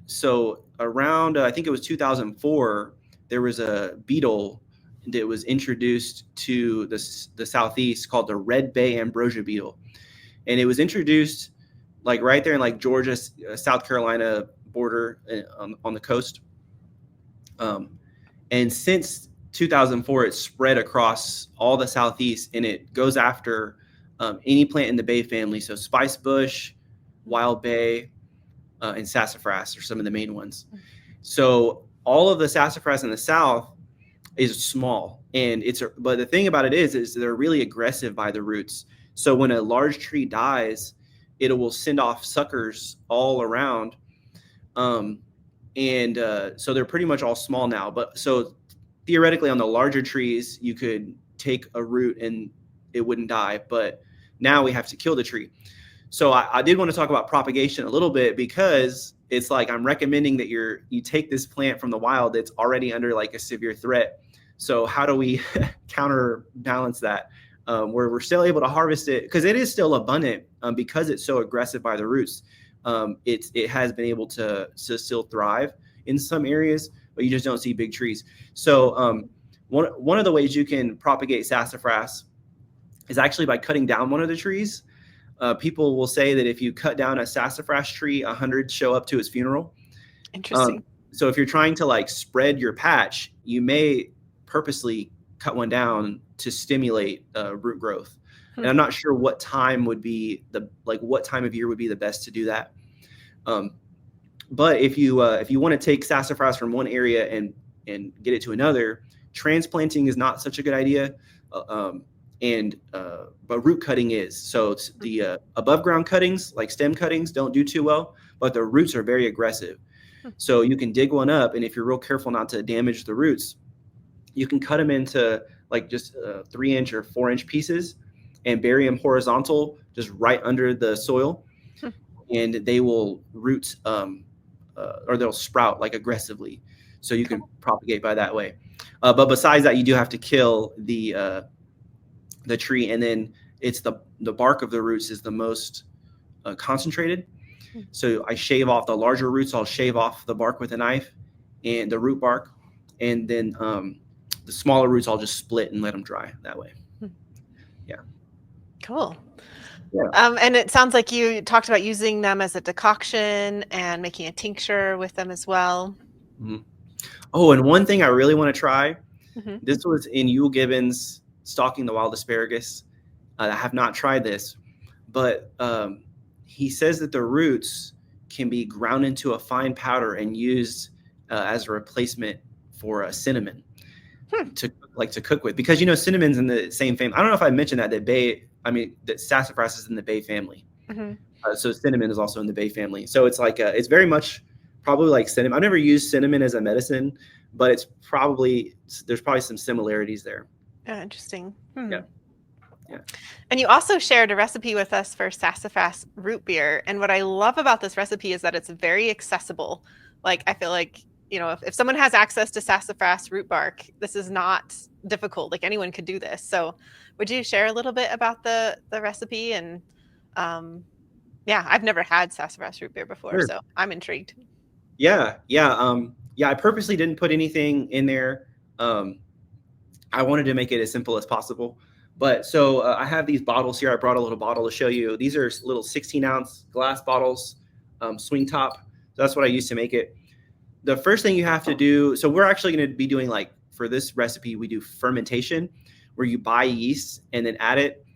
So around, I think it was 2004, there was a beetle that was introduced to the Southeast called the red bay ambrosia beetle. And it was introduced like right there in like Georgia, South Carolina border on the coast. And since 2004, it spread across all the Southeast, and it goes after any plant in the bay family. So spice bush, wild bay, and sassafras are some of the main ones. So all of the sassafras in the South is small, and but the thing about it is they're really aggressive by the roots. So when a large tree dies, it will send off suckers all around. So they're pretty much all small now. But so theoretically on the larger trees, you could take a root and it wouldn't die, but now we have to kill the tree. So I did want to talk about propagation a little bit, because it's like I'm recommending that you take this plant from the wild that's already under like a severe threat. So how do we counterbalance that where we're still able to harvest it, because it is still abundant because it's so aggressive by the roots. It has been able to still thrive in some areas, but you just don't see big trees. So one of the ways you can propagate sassafras is actually by cutting down one of the trees. People will say that if you cut down a sassafras tree, 100 show up to its funeral. Interesting. So if you're trying to like spread your patch, you may purposely cut one down to stimulate root growth. And I'm not sure what time would be what time of year would be the best to do that. But if you want to take sassafras from one area and get it to another, transplanting is not such a good idea. But root cutting is. So it's the above ground cuttings, like stem cuttings, don't do too well, but the roots are very aggressive. So you can dig one up, and if you're real careful not to damage the roots, you can cut them into like just 3-inch or 4-inch pieces and bury them horizontal, just right under the soil, and they will root or they'll sprout like aggressively. So you can propagate by that way. But besides that, you do have to kill the tree, and then it's the bark of the roots is the most concentrated. So I shave off the larger roots. I'll shave off the bark with a knife and the root bark, and then the smaller roots I'll just split and let them dry that way. Yeah. Cool. Yeah. And it sounds like you talked about using them as a decoction and making a tincture with them as well. Mhm. Oh, and one thing I really want to try. Hmm. This was in Yule Gibbons' Stalking the Wild Asparagus. I have not tried this, but he says that the roots can be ground into a fine powder and used as a replacement for cinnamon Hmm. to cook with, because cinnamon's in the same family. I don't know if I mentioned that sassafras is in the bay family. Hmm. So cinnamon is also in the bay family. So it's like it's very much probably like cinnamon. I've never used cinnamon as a medicine, but there's probably some similarities there. Interesting. Yeah. Yeah. And you also shared a recipe with us for Sassafras Root Beer. And what I love about this recipe is that it's very accessible. Like, I feel like, if someone has access to sassafras root bark, this is not difficult. Like, anyone could do this. So would you share a little bit about the recipe? And yeah, I've never had sassafras root beer before, Sure. so I'm intrigued. Yeah. I purposely didn't put anything in there. I wanted to make it as simple as possible. But so I have these bottles here. I brought a little bottle to show you. These are little 16-ounce glass bottles, swing top. So that's what I used to make it. The first thing you have to do, so we're actually going to be doing, like, for this recipe, we do fermentation, where you buy yeast and then add it,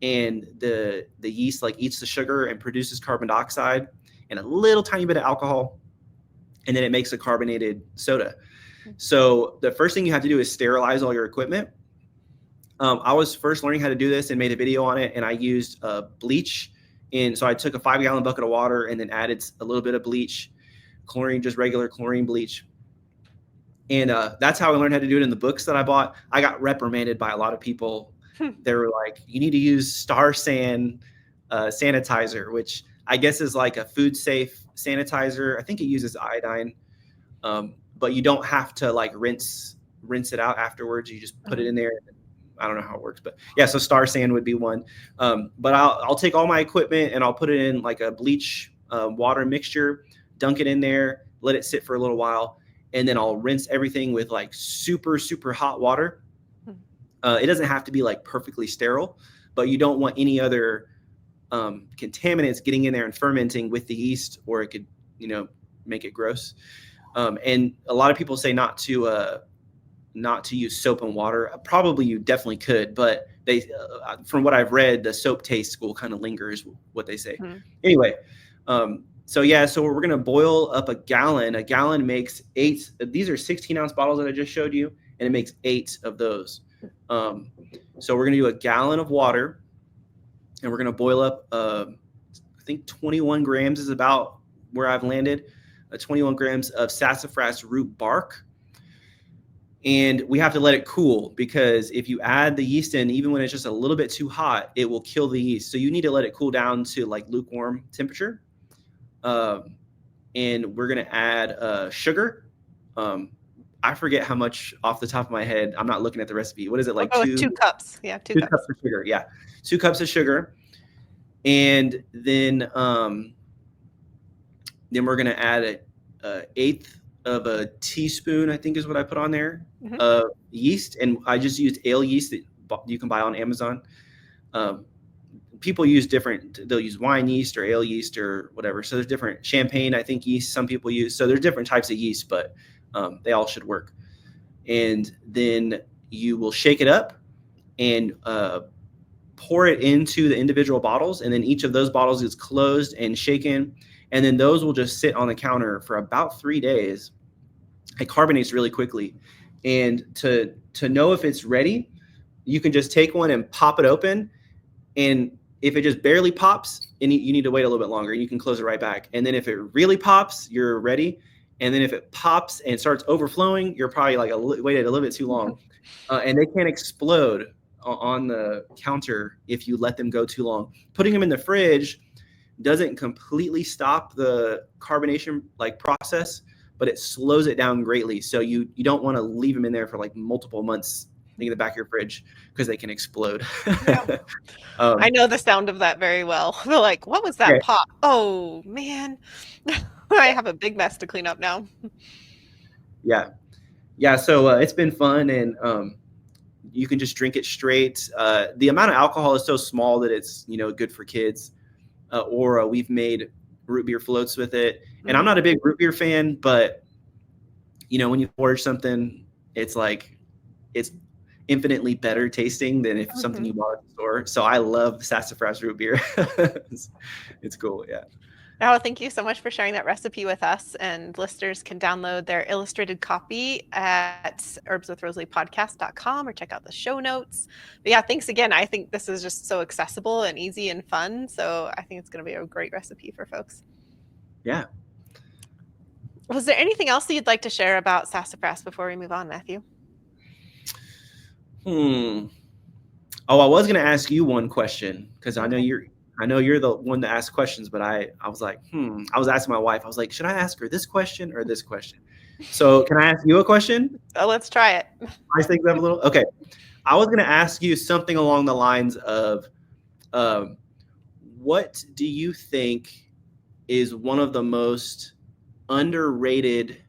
and the yeast like eats the sugar and produces carbon dioxide and a little tiny bit of alcohol, and then it makes a carbonated soda. So the first thing you have to do is sterilize all your equipment. I was first learning how to do this and made a video on it, and I used bleach. And so I took a 5-gallon bucket of water and then added a little bit of bleach, chlorine, just regular chlorine bleach. And that's how I learned how to do it in the books that I bought. I got reprimanded by a lot of people. They were like, you need to use Star San sanitizer, which I guess is like a food safe sanitizer. I think it uses iodine, but you don't have to like rinse it out afterwards. You just put it in there. I don't know how it works, but yeah, so Star San would be one. But I'll take all my equipment and I'll put it in like a bleach water mixture, dunk it in there, let it sit for a little while, and then I'll rinse everything with like super, super hot water. It doesn't have to be like perfectly sterile, but you don't want any other contaminants getting in there and fermenting with the yeast, or it could, make it gross. And a lot of people say not to use soap and water. Probably you definitely could, but from what I've read, the soap taste will kind of linger, is what they say. Anyway, so we're going to boil up a gallon. A gallon makes 8. These are 16-ounce bottles that I just showed you, and it makes 8 of those. So we're going to do a gallon of water, and we're going to boil up, I think 21 grams is about where I've landed, 21 grams of sassafras root bark. And we have to let it cool, because if you add the yeast in, even when it's just a little bit too hot, it will kill the yeast. So you need to let it cool down to like lukewarm temperature. And we're going to add sugar. I forget how much off the top of my head. I'm not looking at the recipe. What is it, like? Oh, 2 cups. Yeah, 2 cups. 2 cups of sugar. Yeah, 2 cups of sugar. And then we're going to add an eighth of a teaspoon, I think is what I put on there, of yeast. And I just used ale yeast that you can buy on Amazon. People use they'll use wine yeast or ale yeast or whatever. So there's different champagne, I think, yeast some people use. So there's different types of yeast, but they all should work. And then you will shake it up and pour it into the individual bottles. And then each of those bottles is closed and shaken. And then those will just sit on the counter for about 3 days. It carbonates really quickly. And to know if it's ready, you can just take one and pop it open. And if it just barely pops, and you need to wait a little bit longer, you can close it right back. And then if it really pops, you're ready. And then if it pops and starts overflowing, you're probably like waited a little bit too long. And they can explode on the counter if you let them go too long. Putting them in the fridge doesn't completely stop the carbonation process, but it slows it down greatly. So you don't want to leave them in there for like multiple months in the back of your fridge, because they can explode. Yeah. I know the sound of that very well. They're like, what was that pop? Oh man. I have a big mess to clean up now. Yeah. So it's been fun. And You can just drink it straight. The amount of alcohol is so small that it's, good for kids. Or we've made root beer floats with it. And I'm not a big root beer fan, but when you forge something, it's like, it's infinitely better tasting than if something you bought at the store. So I love Sassafras Root Beer. It's cool. Yeah. Oh, thank you so much for sharing that recipe with us. And listeners can download their illustrated copy at herbswithrosaliePodcast.com or check out the show notes. But yeah, thanks again. I think this is just so accessible and easy and fun. So I think it's going to be a great recipe for folks. Yeah. Was there anything else that you'd like to share about sassafras before we move on, Matthew? Oh, I was going to ask you one question because I know you're the one that asks questions, but I was like, I was asking my wife, I was like, should I ask her this question or this question? So can I ask you a question? Oh, let's try it. I think we have a little. Okay. I was going to ask you something along the lines of, what do you think is one of the most underrated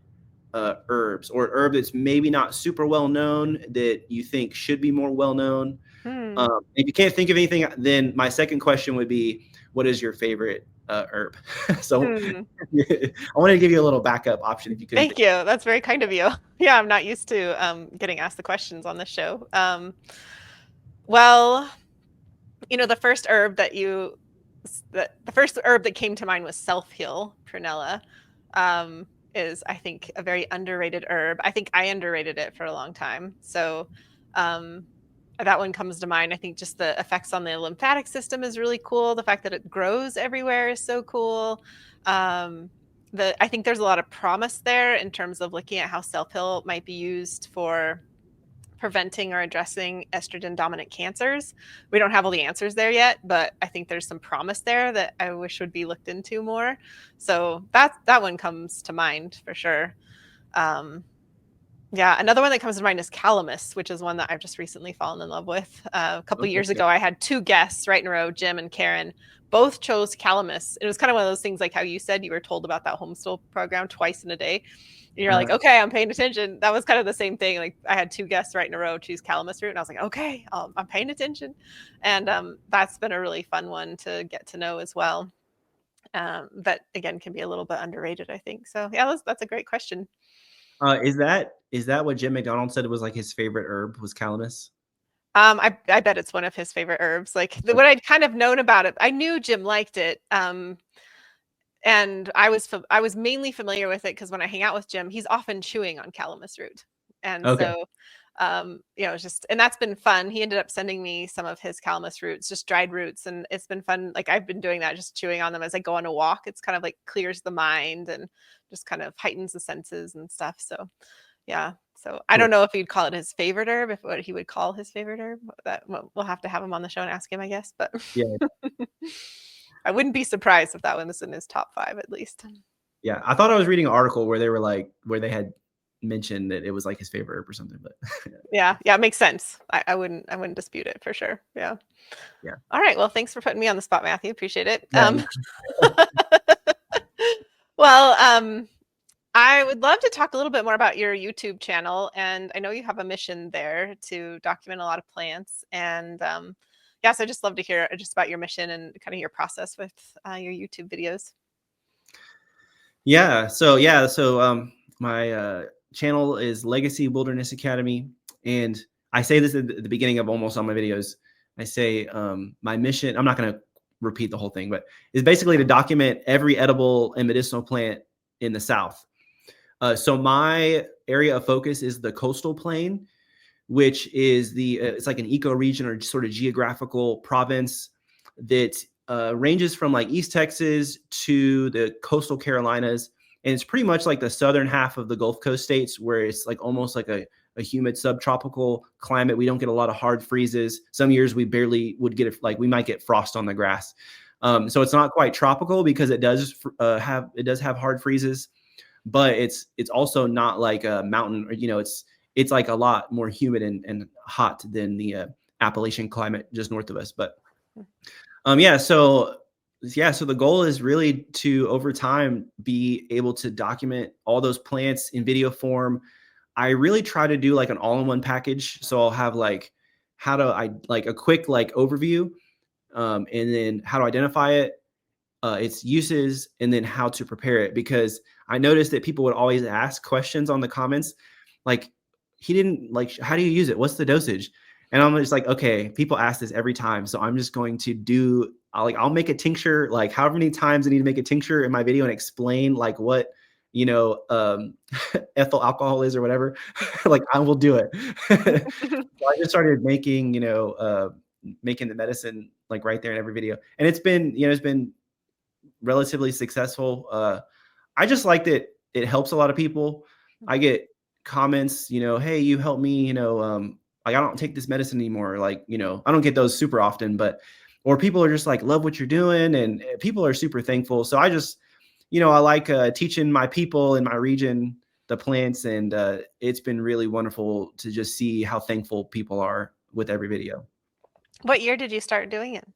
herbs, or herb that's maybe not super well known that you think should be more well known? If you can't think of anything, then my second question would be, what is your favorite herb? So I wanted to give you a little backup option if you could. Thank you. That's very kind of you. Yeah, I'm not used to getting asked the questions on this show. Well, the first herb that came to mind was self-heal, prunella. Is, I think, a very underrated herb. I think I underrated it for a long time. So that one comes to mind. I think just the effects on the lymphatic system is really cool. The fact that it grows everywhere is so cool. I think there's a lot of promise there in terms of looking at how self-heal might be used for preventing or addressing estrogen dominant cancers. We don't have all the answers there yet, but I think there's some promise there that I wish would be looked into more. So that one comes to mind for sure. Yeah, another one that comes to mind is calamus, which is one that I've just recently fallen in love with. A couple years ago, I had two guests right in a row, Jim and Karen. Both chose calamus. It was kind of one of those things like how you said you were told about that homeschool program twice in a day. And you're like, okay, I'm paying attention. That was kind of the same thing. Like I had two guests right in a row choose calamus root, and I was like, okay, I'm paying attention. And that's been a really fun one to get to know as well. That again can be a little bit underrated, I think. So yeah, that's a great question. Is that what Jim McDonald said was like his favorite herb was calamus? I bet it's one of his favorite herbs. Like what I'd kind of known about it, I knew Jim liked it. And I was mainly familiar with it because when I hang out with Jim, he's often chewing on calamus root. And so, it's just, and that's been fun. He ended up sending me some of his calamus roots, just dried roots. And it's been fun. Like I've been doing that, just chewing on them as I go on a walk. It's kind of like clears the mind and just kind of heightens the senses and stuff. So yeah. So I don't know if he'd call it his favorite herb, if what he would call his favorite herb. That we'll have to have him on the show and ask him, I guess. But yeah. I wouldn't be surprised if that one was in his top 5 at least. Yeah, I thought I was reading an article where they had mentioned that it was like his favorite herb or something, but yeah, it makes sense. I wouldn't dispute it for sure. Yeah. All right. Well, thanks for putting me on the spot, Matthew. Appreciate it. Yeah. Well, I would love to talk a little bit more about your YouTube channel, and I know you have a mission there to document a lot of plants, and so I'd just love to hear just about your mission and kind of your process with your YouTube videos. So my channel is Legacy Wilderness Academy, and I say this at the beginning of almost all my videos. I say my mission, I'm not going to repeat the whole thing, but is basically to document every edible and medicinal plant in the South. So my area of focus is the coastal plain, which is it's like an ecoregion or sort of geographical province that ranges from like East Texas to the coastal Carolinas. And it's pretty much like the southern half of the Gulf Coast states, where it's like almost like a humid subtropical climate. We don't get a lot of hard freezes. Some years we barely would get we might get frost on the grass. So it's not quite tropical because it does have hard freezes, but it's also not like a mountain, or, it's like a lot more humid and hot than the Appalachian climate just north of us. But so the goal is really to, over time, be able to document all those plants in video form, I really try to do like an all-in-one package. So I'll have like like a quick like overview, and then how to identify it, its uses, and then how to prepare it. Because I noticed that people would always ask questions on the comments, like, he didn't like, how do you use it? What's the dosage? And I'm just like, okay, people ask this every time. So I'm just going to do, I'll make a tincture, like however many times I need to make a tincture in my video and explain like what, ethyl alcohol is or whatever. Like I will do it. So I just started making, making the medicine like right there in every video. And it's been relatively successful. I just like that it helps a lot of people. I get comments, hey, you helped me, like I don't take this medicine anymore. Like, I don't get those super often, or people are just like, love what you're doing. And people are super thankful. So I just, I like teaching my people in my region the plants, and it's been really wonderful to just see how thankful people are with every video. What year did you start doing it?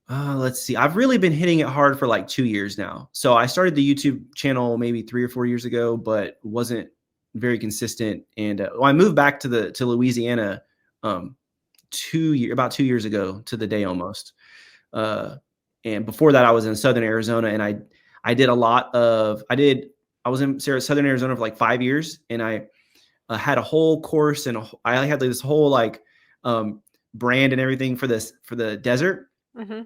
Let's see. I've really been hitting it hard for like 2 years now. So I started the YouTube channel maybe 3 or 4 years ago, but wasn't very consistent. And I moved back to Louisiana about 2 years ago to the day almost. And before that, I was in Southern Arizona, and I did a lot of I was in Southern Arizona for like 5 years, and I had a whole course, and I had like this whole like brand and everything for the desert. Mm-hmm.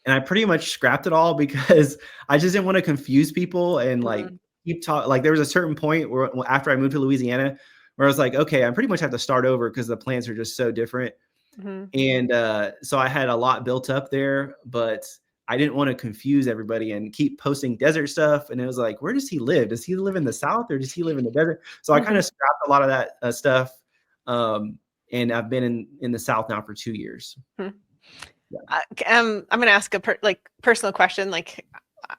And I pretty much scrapped it all because I just didn't want to confuse people and like keep talking. Like there was a certain point where after I moved to Louisiana where I was like, okay, I pretty much have to start over because the plants are just so different. Mm-hmm. And so I had a lot built up there, but I didn't want to confuse everybody and keep posting desert stuff. And it was like, where does he live? Does he live in the South or does he live in the desert? So I kind of scrapped a lot of that stuff. And I've been in the South now for 2 years. Mm-hmm. I'm going to ask a personal question. Like,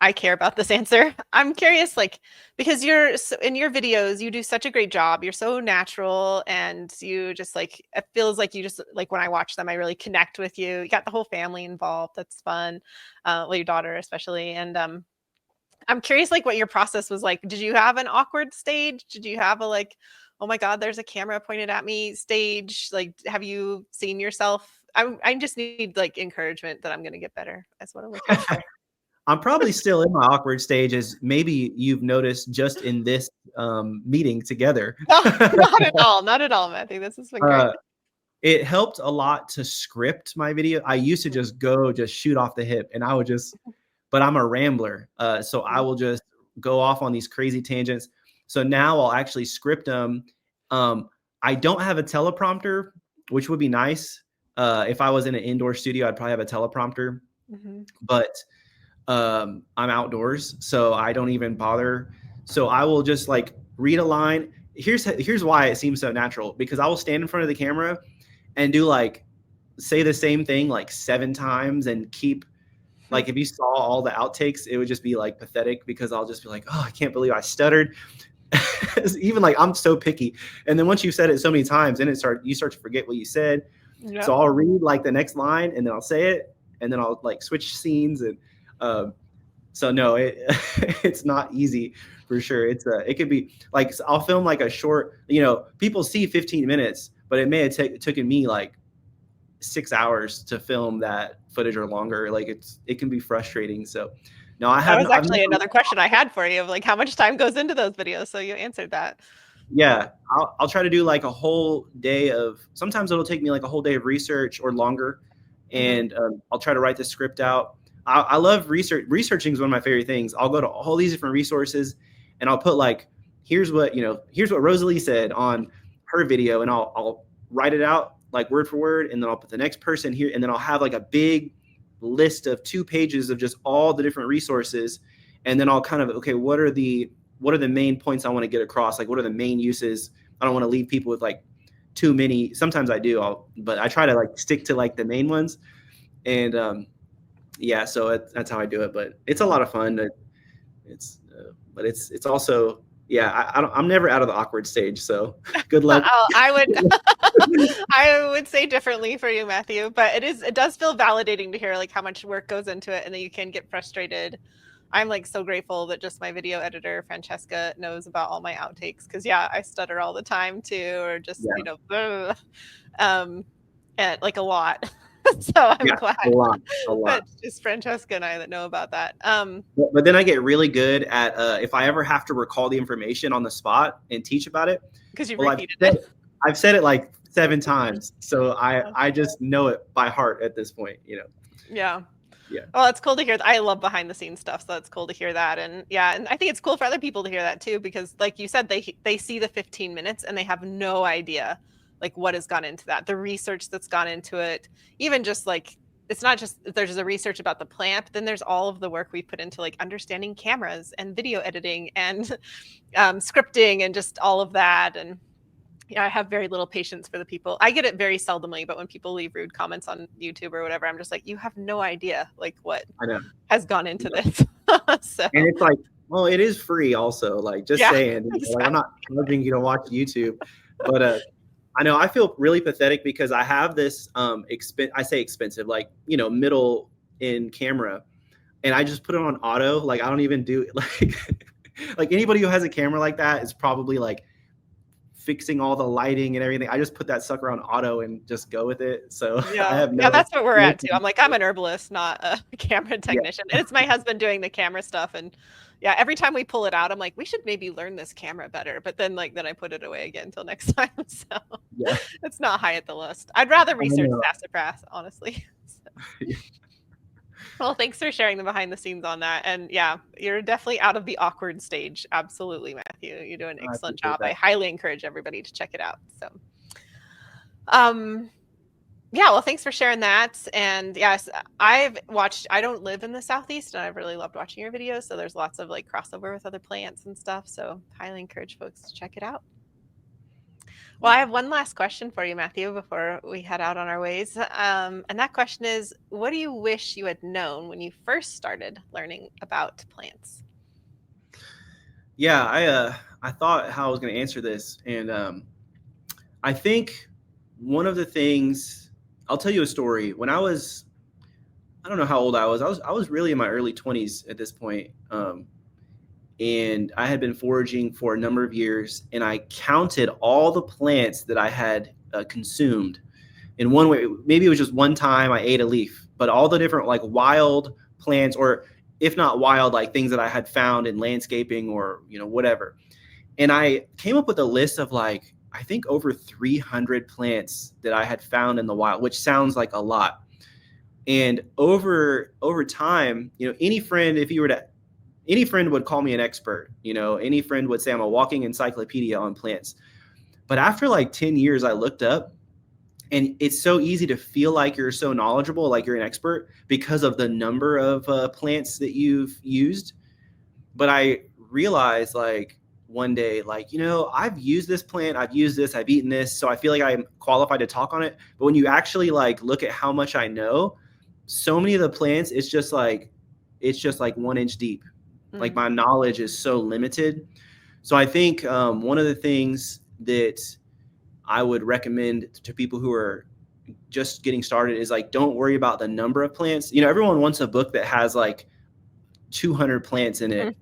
I care about this answer. I'm curious, like, because in your videos, you do such a great job. You're so natural, and you just like, it feels like you just like, when I watch them, I really connect with you. You got the whole family involved. That's fun. Well, your daughter especially. And I'm curious, like, what your process was like. Did you have an awkward stage? Did you have a like, oh my God, there's a camera pointed at me stage? Like, have you seen yourself? I just need like encouragement that I'm going to get better. That's what I'm looking for. I'm probably still in my awkward stage, as maybe you've noticed just in this meeting together. No, not at all. Not at all, Matthew. This has been great. It helped a lot to script my video. I used to just shoot off the hip, and but I'm a rambler. So I will just go off on these crazy tangents. So now I'll actually script them. I don't have a teleprompter, which would be nice. If I was in an indoor studio, I'd probably have a teleprompter, but I'm outdoors, so I don't even bother. So I will just like read a line. Here's why it seems so natural, because I will stand in front of the camera and do like, say the same thing like 7 times and keep like, if you saw all the outtakes, it would just be like pathetic, because I'll just be like, oh, I can't believe I stuttered. Even like, I'm so picky. And then once you've said it so many times, then you start to forget what you said. Yep. So I'll read like the next line, and then I'll say it, and then I'll like switch scenes. And so no, it's not easy for sure. It could be like, I'll film like a short, people see 15 minutes, but it may have taken me like 6 hours to film that footage or longer. Like it can be frustrating. So no, that was actually another question I had for you, of like, how much time goes into those videos? So you answered that. Yeah, I'll try to do like a whole day sometimes it'll take me like a whole day of research or longer. And I'll try to write the script out. I love research. Researching is one of my favorite things. I'll go to all these different resources, and I'll put like, here's what Rosalee said on her video, and I'll write it out like word for word, and then I'll put the next person here, and then I'll have like a big list of 2 pages of just all the different resources. And then I'll kind of, okay, what are the main points I want to get across? Like, what are the main uses? I don't want to leave people with like too many. Sometimes I do, but I try to like stick to like the main ones. And yeah, so that's how I do it. But it's a lot of fun. But it's also, yeah, I'm never out of the awkward stage. So good luck. I would say differently for you, Matthew, but it does feel validating to hear like how much work goes into it, and that you can get frustrated. I'm like so grateful that just my video editor, Francesca, knows about all my outtakes. Cause yeah, I stutter all the time too, or just, Yeah. and like a lot. So I'm Yeah. glad A lot. A that lot. it's just Francesca and I that know about that. But then I get really good at if I ever have to recall the information on the spot and teach about it. Because you've Well, repeated it. I've said it like 7 times, so I just know it by heart at this point. Yeah. Yeah. Well, it's cool to hear. I love behind the scenes stuff, so it's cool to hear that. And yeah, and I think it's cool for other people to hear that too, because like you said, they see the 15 minutes and they have no idea like what has gone into that, the research that's gone into it, even just like it's not just there's the research about the plant, but then there's all of the work we put into like understanding cameras and video editing and scripting and just all of that. And yeah, I have very little patience for the people. I get it very seldomly, but when people leave rude comments on YouTube or whatever, I'm just like, you have no idea like what I know. has gone into this. So And it's like, well, it is free also, like just yeah, saying, exactly. like, I'm not charging you to watch YouTube, but I know I feel really pathetic because I have this I say expensive, like, middle in camera, and I just put it on auto. Like I don't even do like anybody who has a camera like that is probably like fixing all the lighting and everything. I just put that sucker on auto and just go with it. So Yeah, I have yeah, that's what we're at too. no- I'm like, I'm an herbalist, not a camera technician. And it's my husband doing the camera stuff. And yeah, every time we pull it out, I'm like, we should maybe learn this camera better. But then I put it away again until next time. So Yeah. it's not high at the list. I'd rather research know. sassafras, honestly. So. Yeah. Well, thanks for sharing the behind the scenes on that. And yeah, you're definitely out of the awkward stage. Absolutely, Matthew. You do an excellent job. that. I highly encourage everybody to check it out. So, yeah, well, thanks for sharing that. And yes, I don't live in the Southeast, and I've really loved watching your videos. So there's lots of like crossover with other plants and stuff. So highly encourage folks to check it out. Well, I have one last question for you, Matthew, before we head out on our ways. And that question is, what do you wish you had known when you first started learning about plants? Yeah, I thought how I was going to answer this, and I think one of the things, I'll tell you a story. When I don't know how old I was really in my early 20s at this point, and I had been foraging for a number of years, and I counted all the plants that I had consumed. In one way, maybe it was just one time I ate a leaf, but all the different like wild plants, or if not wild, like things that I had found in landscaping or whatever. And I came up with a list of like, I think over 300 plants that I had found in the wild, which sounds like a lot. And over time, any friend would call me an expert. Any friend would say I'm a walking encyclopedia on plants. But after like 10 years, I looked up, and it's so easy to feel like you're so knowledgeable, like you're an expert because of the number of plants that you've used. But I realized like one day, like, I've used this plant, I've used this, I've eaten this, so I feel like I'm qualified to talk on it. But when you actually like look at how much I know, so many of the plants, it's just like 1 inch deep. Like my knowledge is so limited. So I think one of the things that I would recommend to people who are just getting started is like, don't worry about the number of plants. Everyone wants a book that has like 200 plants in it,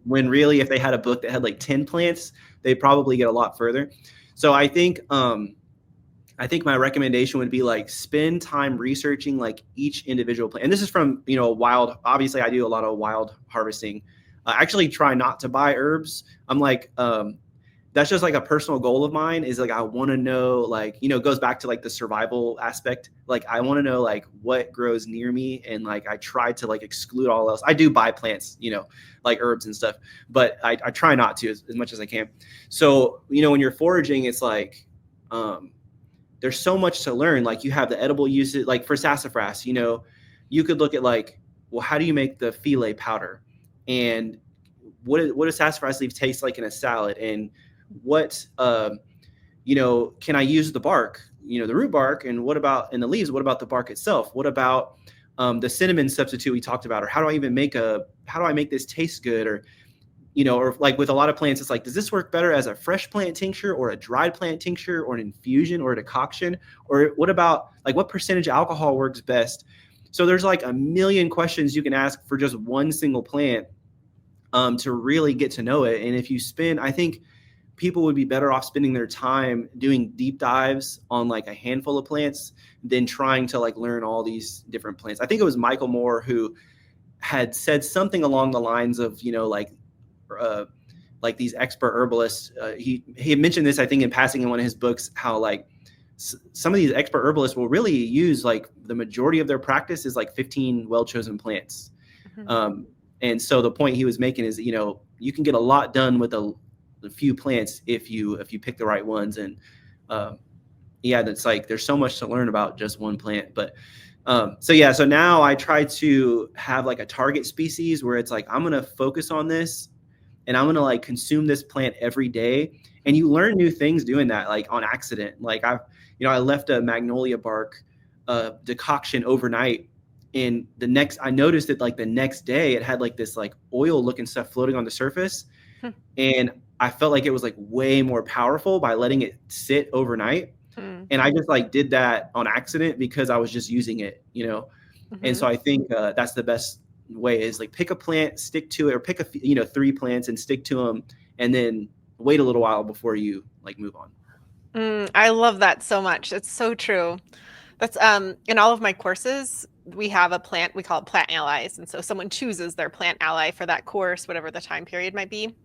when really if they had a book that had like 10 plants, they'd probably get a lot further. So I think my recommendation would be like spend time researching like each individual plant. And this is from, wild. Obviously I do a lot of wild harvesting. I actually try not to buy herbs. I'm like, that's just like a personal goal of mine, is like, I want to know, like, it goes back to like the survival aspect. Like I want to know like what grows near me. And like, I try to like exclude all else. I do buy plants, like herbs and stuff, but I try not to as much as I can. So, when you're foraging, it's like, there's so much to learn. Like you have the edible uses, like for sassafras, you could look at like, well, how do you make the filet powder? And what does sassafras leaf taste like in a salad? And what, can I use the bark, the root bark? And what about in the leaves? What about the bark itself? What about the cinnamon substitute we talked about? Or how do I make this taste good? Or, or like with a lot of plants, it's like, does this work better as a fresh plant tincture or a dried plant tincture or an infusion or a decoction? Or what about like what percentage alcohol works best? So there's like a million questions you can ask for just one single plant to really get to know it. And if you spend, I think people would be better off spending their time doing deep dives on like a handful of plants than trying to like learn all these different plants. I think it was Michael Moore who had said something along the lines of, like these expert herbalists. He had mentioned this, I think, in passing in one of his books, how like some of these expert herbalists will really use like the majority of their practice is like 15 well-chosen plants. Mm-hmm. And so the point he was making is, you can get a lot done with a few plants if you pick the right ones. And that's like, there's so much to learn about just one plant. But so now I try to have like a target species where it's like, I'm going to focus on this and I'm going to like consume this plant every day. And you learn new things doing that, like on accident. Like I left a magnolia bark decoction overnight, and I noticed that like the next day it had like this like oil looking stuff floating on the surface. And I felt like it was like way more powerful by letting it sit overnight. And I just like did that on accident because I was just using it, And so I think that's the best way is like pick a plant, stick to it, or pick 3 plants and stick to them, and then wait a little while before you like move on. I love that so much. It's so true. That's in all of my courses, we have a plant, we call it plant allies. And so someone chooses their plant ally for that course, whatever the time period might be.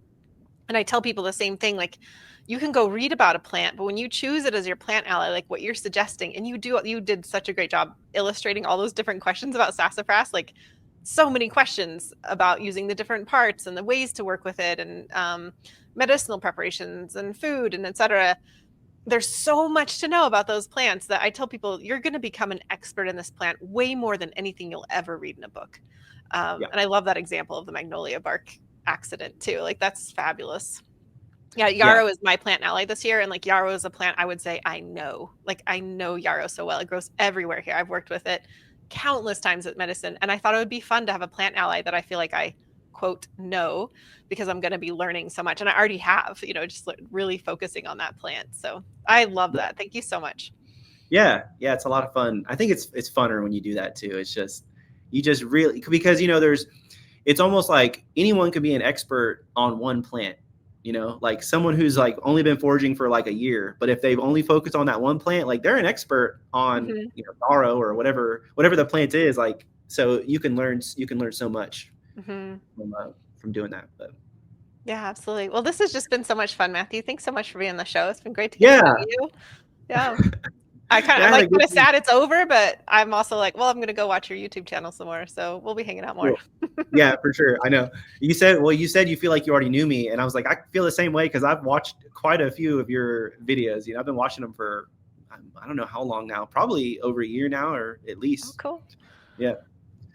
And I tell people the same thing, like you can go read about a plant, but when you choose it as your plant ally, like what you're suggesting, and you did such a great job illustrating all those different questions about sassafras, like so many questions about using the different parts and the ways to work with it, and medicinal preparations and food and etc. There's so much to know about those plants that I tell people you're going to become an expert in this plant way more than anything you'll ever read in a book. And I love that example of the magnolia bark accident too. Like that's fabulous. Yeah, yarrow is my plant ally this year, and like yarrow is a plant I would say I know yarrow so well. It grows everywhere here. I've worked with it countless times at Medicine, and I thought it would be fun to have a plant ally that I feel like I quote know, because I'm going to be learning so much, and I already have, just really focusing on that plant. So I love that. Thank you so much. Yeah, it's a lot of fun. I think it's funner when you do that too. It's just you just really, because it's almost like anyone could be an expert on one plant. Like someone who's like only been foraging for like a year, but if they've only focused on that one plant, like they're an expert on yarrow or whatever the plant is. Like, so you can learn so much from doing that. But yeah, absolutely. Well, this has just been so much fun, Matthew. Thanks so much for being on the show. It's been great to get to know you. Yeah. I'm kind of sad it's over, but I'm also like, well, I'm going to go watch your YouTube channel some more. So we'll be hanging out more. Cool. Yeah, for sure. I know. You said you feel like you already knew me. And I was like, I feel the same way because I've watched quite a few of your videos. I've been watching them for, I don't know how long now, probably over a year now, or at least. Oh, cool. Yeah.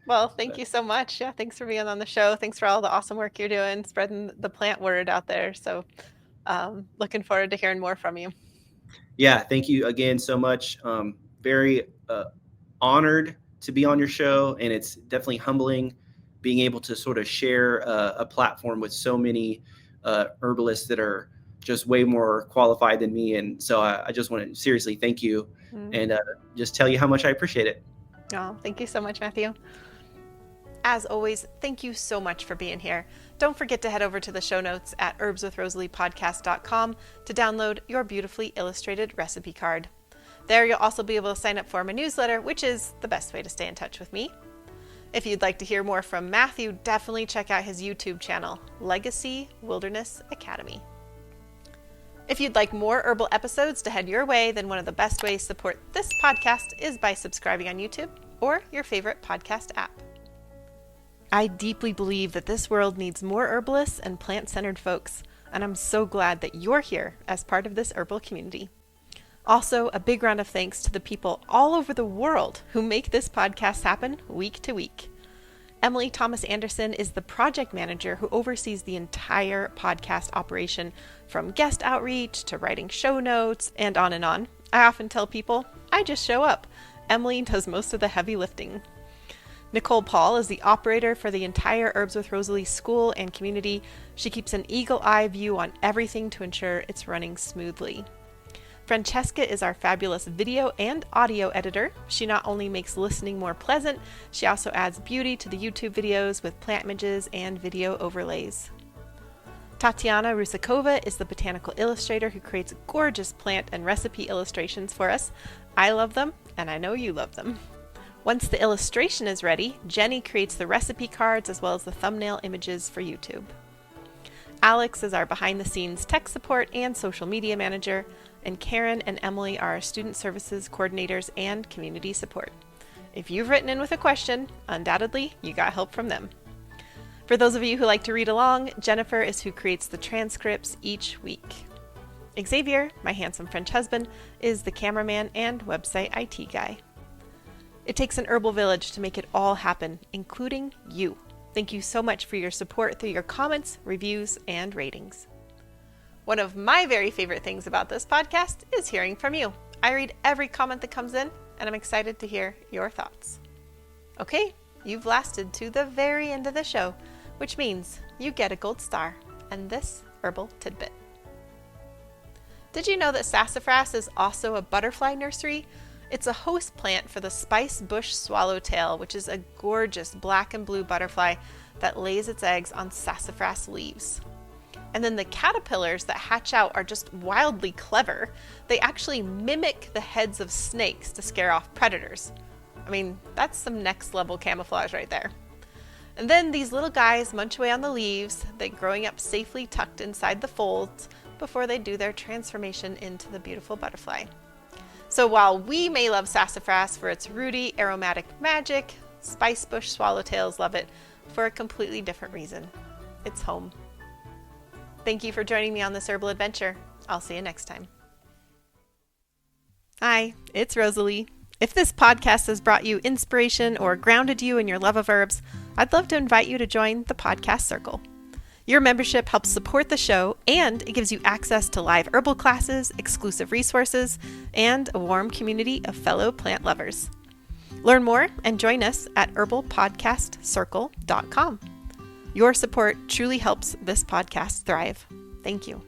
Well, thank you so much. Yeah. Thanks for being on the show. Thanks for all the awesome work you're doing, spreading the plant word out there. So looking forward to hearing more from you. Yeah. Thank you again so much. Very honored to be on your show, and it's definitely humbling being able to sort of share a platform with so many herbalists that are just way more qualified than me. And so I just want to seriously thank you and just tell you how much I appreciate it. Oh, thank you so much, Matthew. As always, thank you so much for being here. Don't forget to head over to the show notes at herbswithrosaleepodcast.com to download your beautifully illustrated recipe card. There you'll also be able to sign up for my newsletter, which is the best way to stay in touch with me. If you'd like to hear more from Matthew, definitely check out his YouTube channel, Legacy Wilderness Academy. If you'd like more herbal episodes to head your way, then one of the best ways to support this podcast is by subscribing on YouTube or your favorite podcast app. I deeply believe that this world needs more herbalists and plant-centered folks, and I'm so glad that you're here as part of this herbal community. Also, a big round of thanks to the people all over the world who make this podcast happen week to week. Emily Thomas Anderson is the project manager who oversees the entire podcast operation, from guest outreach to writing show notes and on and on. I often tell people, I just show up. Emily does most of the heavy lifting. Nicole Paul is the operator for the entire Herbs with Rosalee school and community. She keeps an eagle eye view on everything to ensure it's running smoothly. Francesca is our fabulous video and audio editor. She not only makes listening more pleasant, she also adds beauty to the YouTube videos with plant images and video overlays. Tatiana Rusakova is the botanical illustrator who creates gorgeous plant and recipe illustrations for us. I love them, and I know you love them. Once the illustration is ready, Jenny creates the recipe cards as well as the thumbnail images for YouTube. Alex is our behind-the-scenes tech support and social media manager, and Karen and Emily are our student services coordinators and community support. If you've written in with a question, undoubtedly you got help from them. For those of you who like to read along, Jennifer is who creates the transcripts each week. Xavier, my handsome French husband, is the cameraman and website IT guy. It takes an herbal village to make it all happen, including you. Thank you so much for your support through your comments, reviews, and ratings. One of my very favorite things about this podcast is hearing from you. I read every comment that comes in, and I'm excited to hear your thoughts. Okay, you've lasted to the very end of the show, which means you get a gold star and this herbal tidbit. Did you know that sassafras is also a butterfly nursery? It's a host plant for the spice bush swallowtail, which is a gorgeous black and blue butterfly that lays its eggs on sassafras leaves. And then the caterpillars that hatch out are just wildly clever. They actually mimic the heads of snakes to scare off predators. I mean, that's some next level camouflage right there. And then these little guys munch away on the leaves, they growing up safely tucked inside the folds before they do their transformation into the beautiful butterfly. So while we may love sassafras for its rooty, aromatic magic, spice bush swallowtails love it for a completely different reason. It's home. Thank you for joining me on this herbal adventure. I'll see you next time. Hi, it's Rosalee. If this podcast has brought you inspiration or grounded you in your love of herbs, I'd love to invite you to join the podcast circle. Your membership helps support the show, and it gives you access to live herbal classes, exclusive resources, and a warm community of fellow plant lovers. Learn more and join us at herbalpodcastcircle.com. Your support truly helps this podcast thrive. Thank you.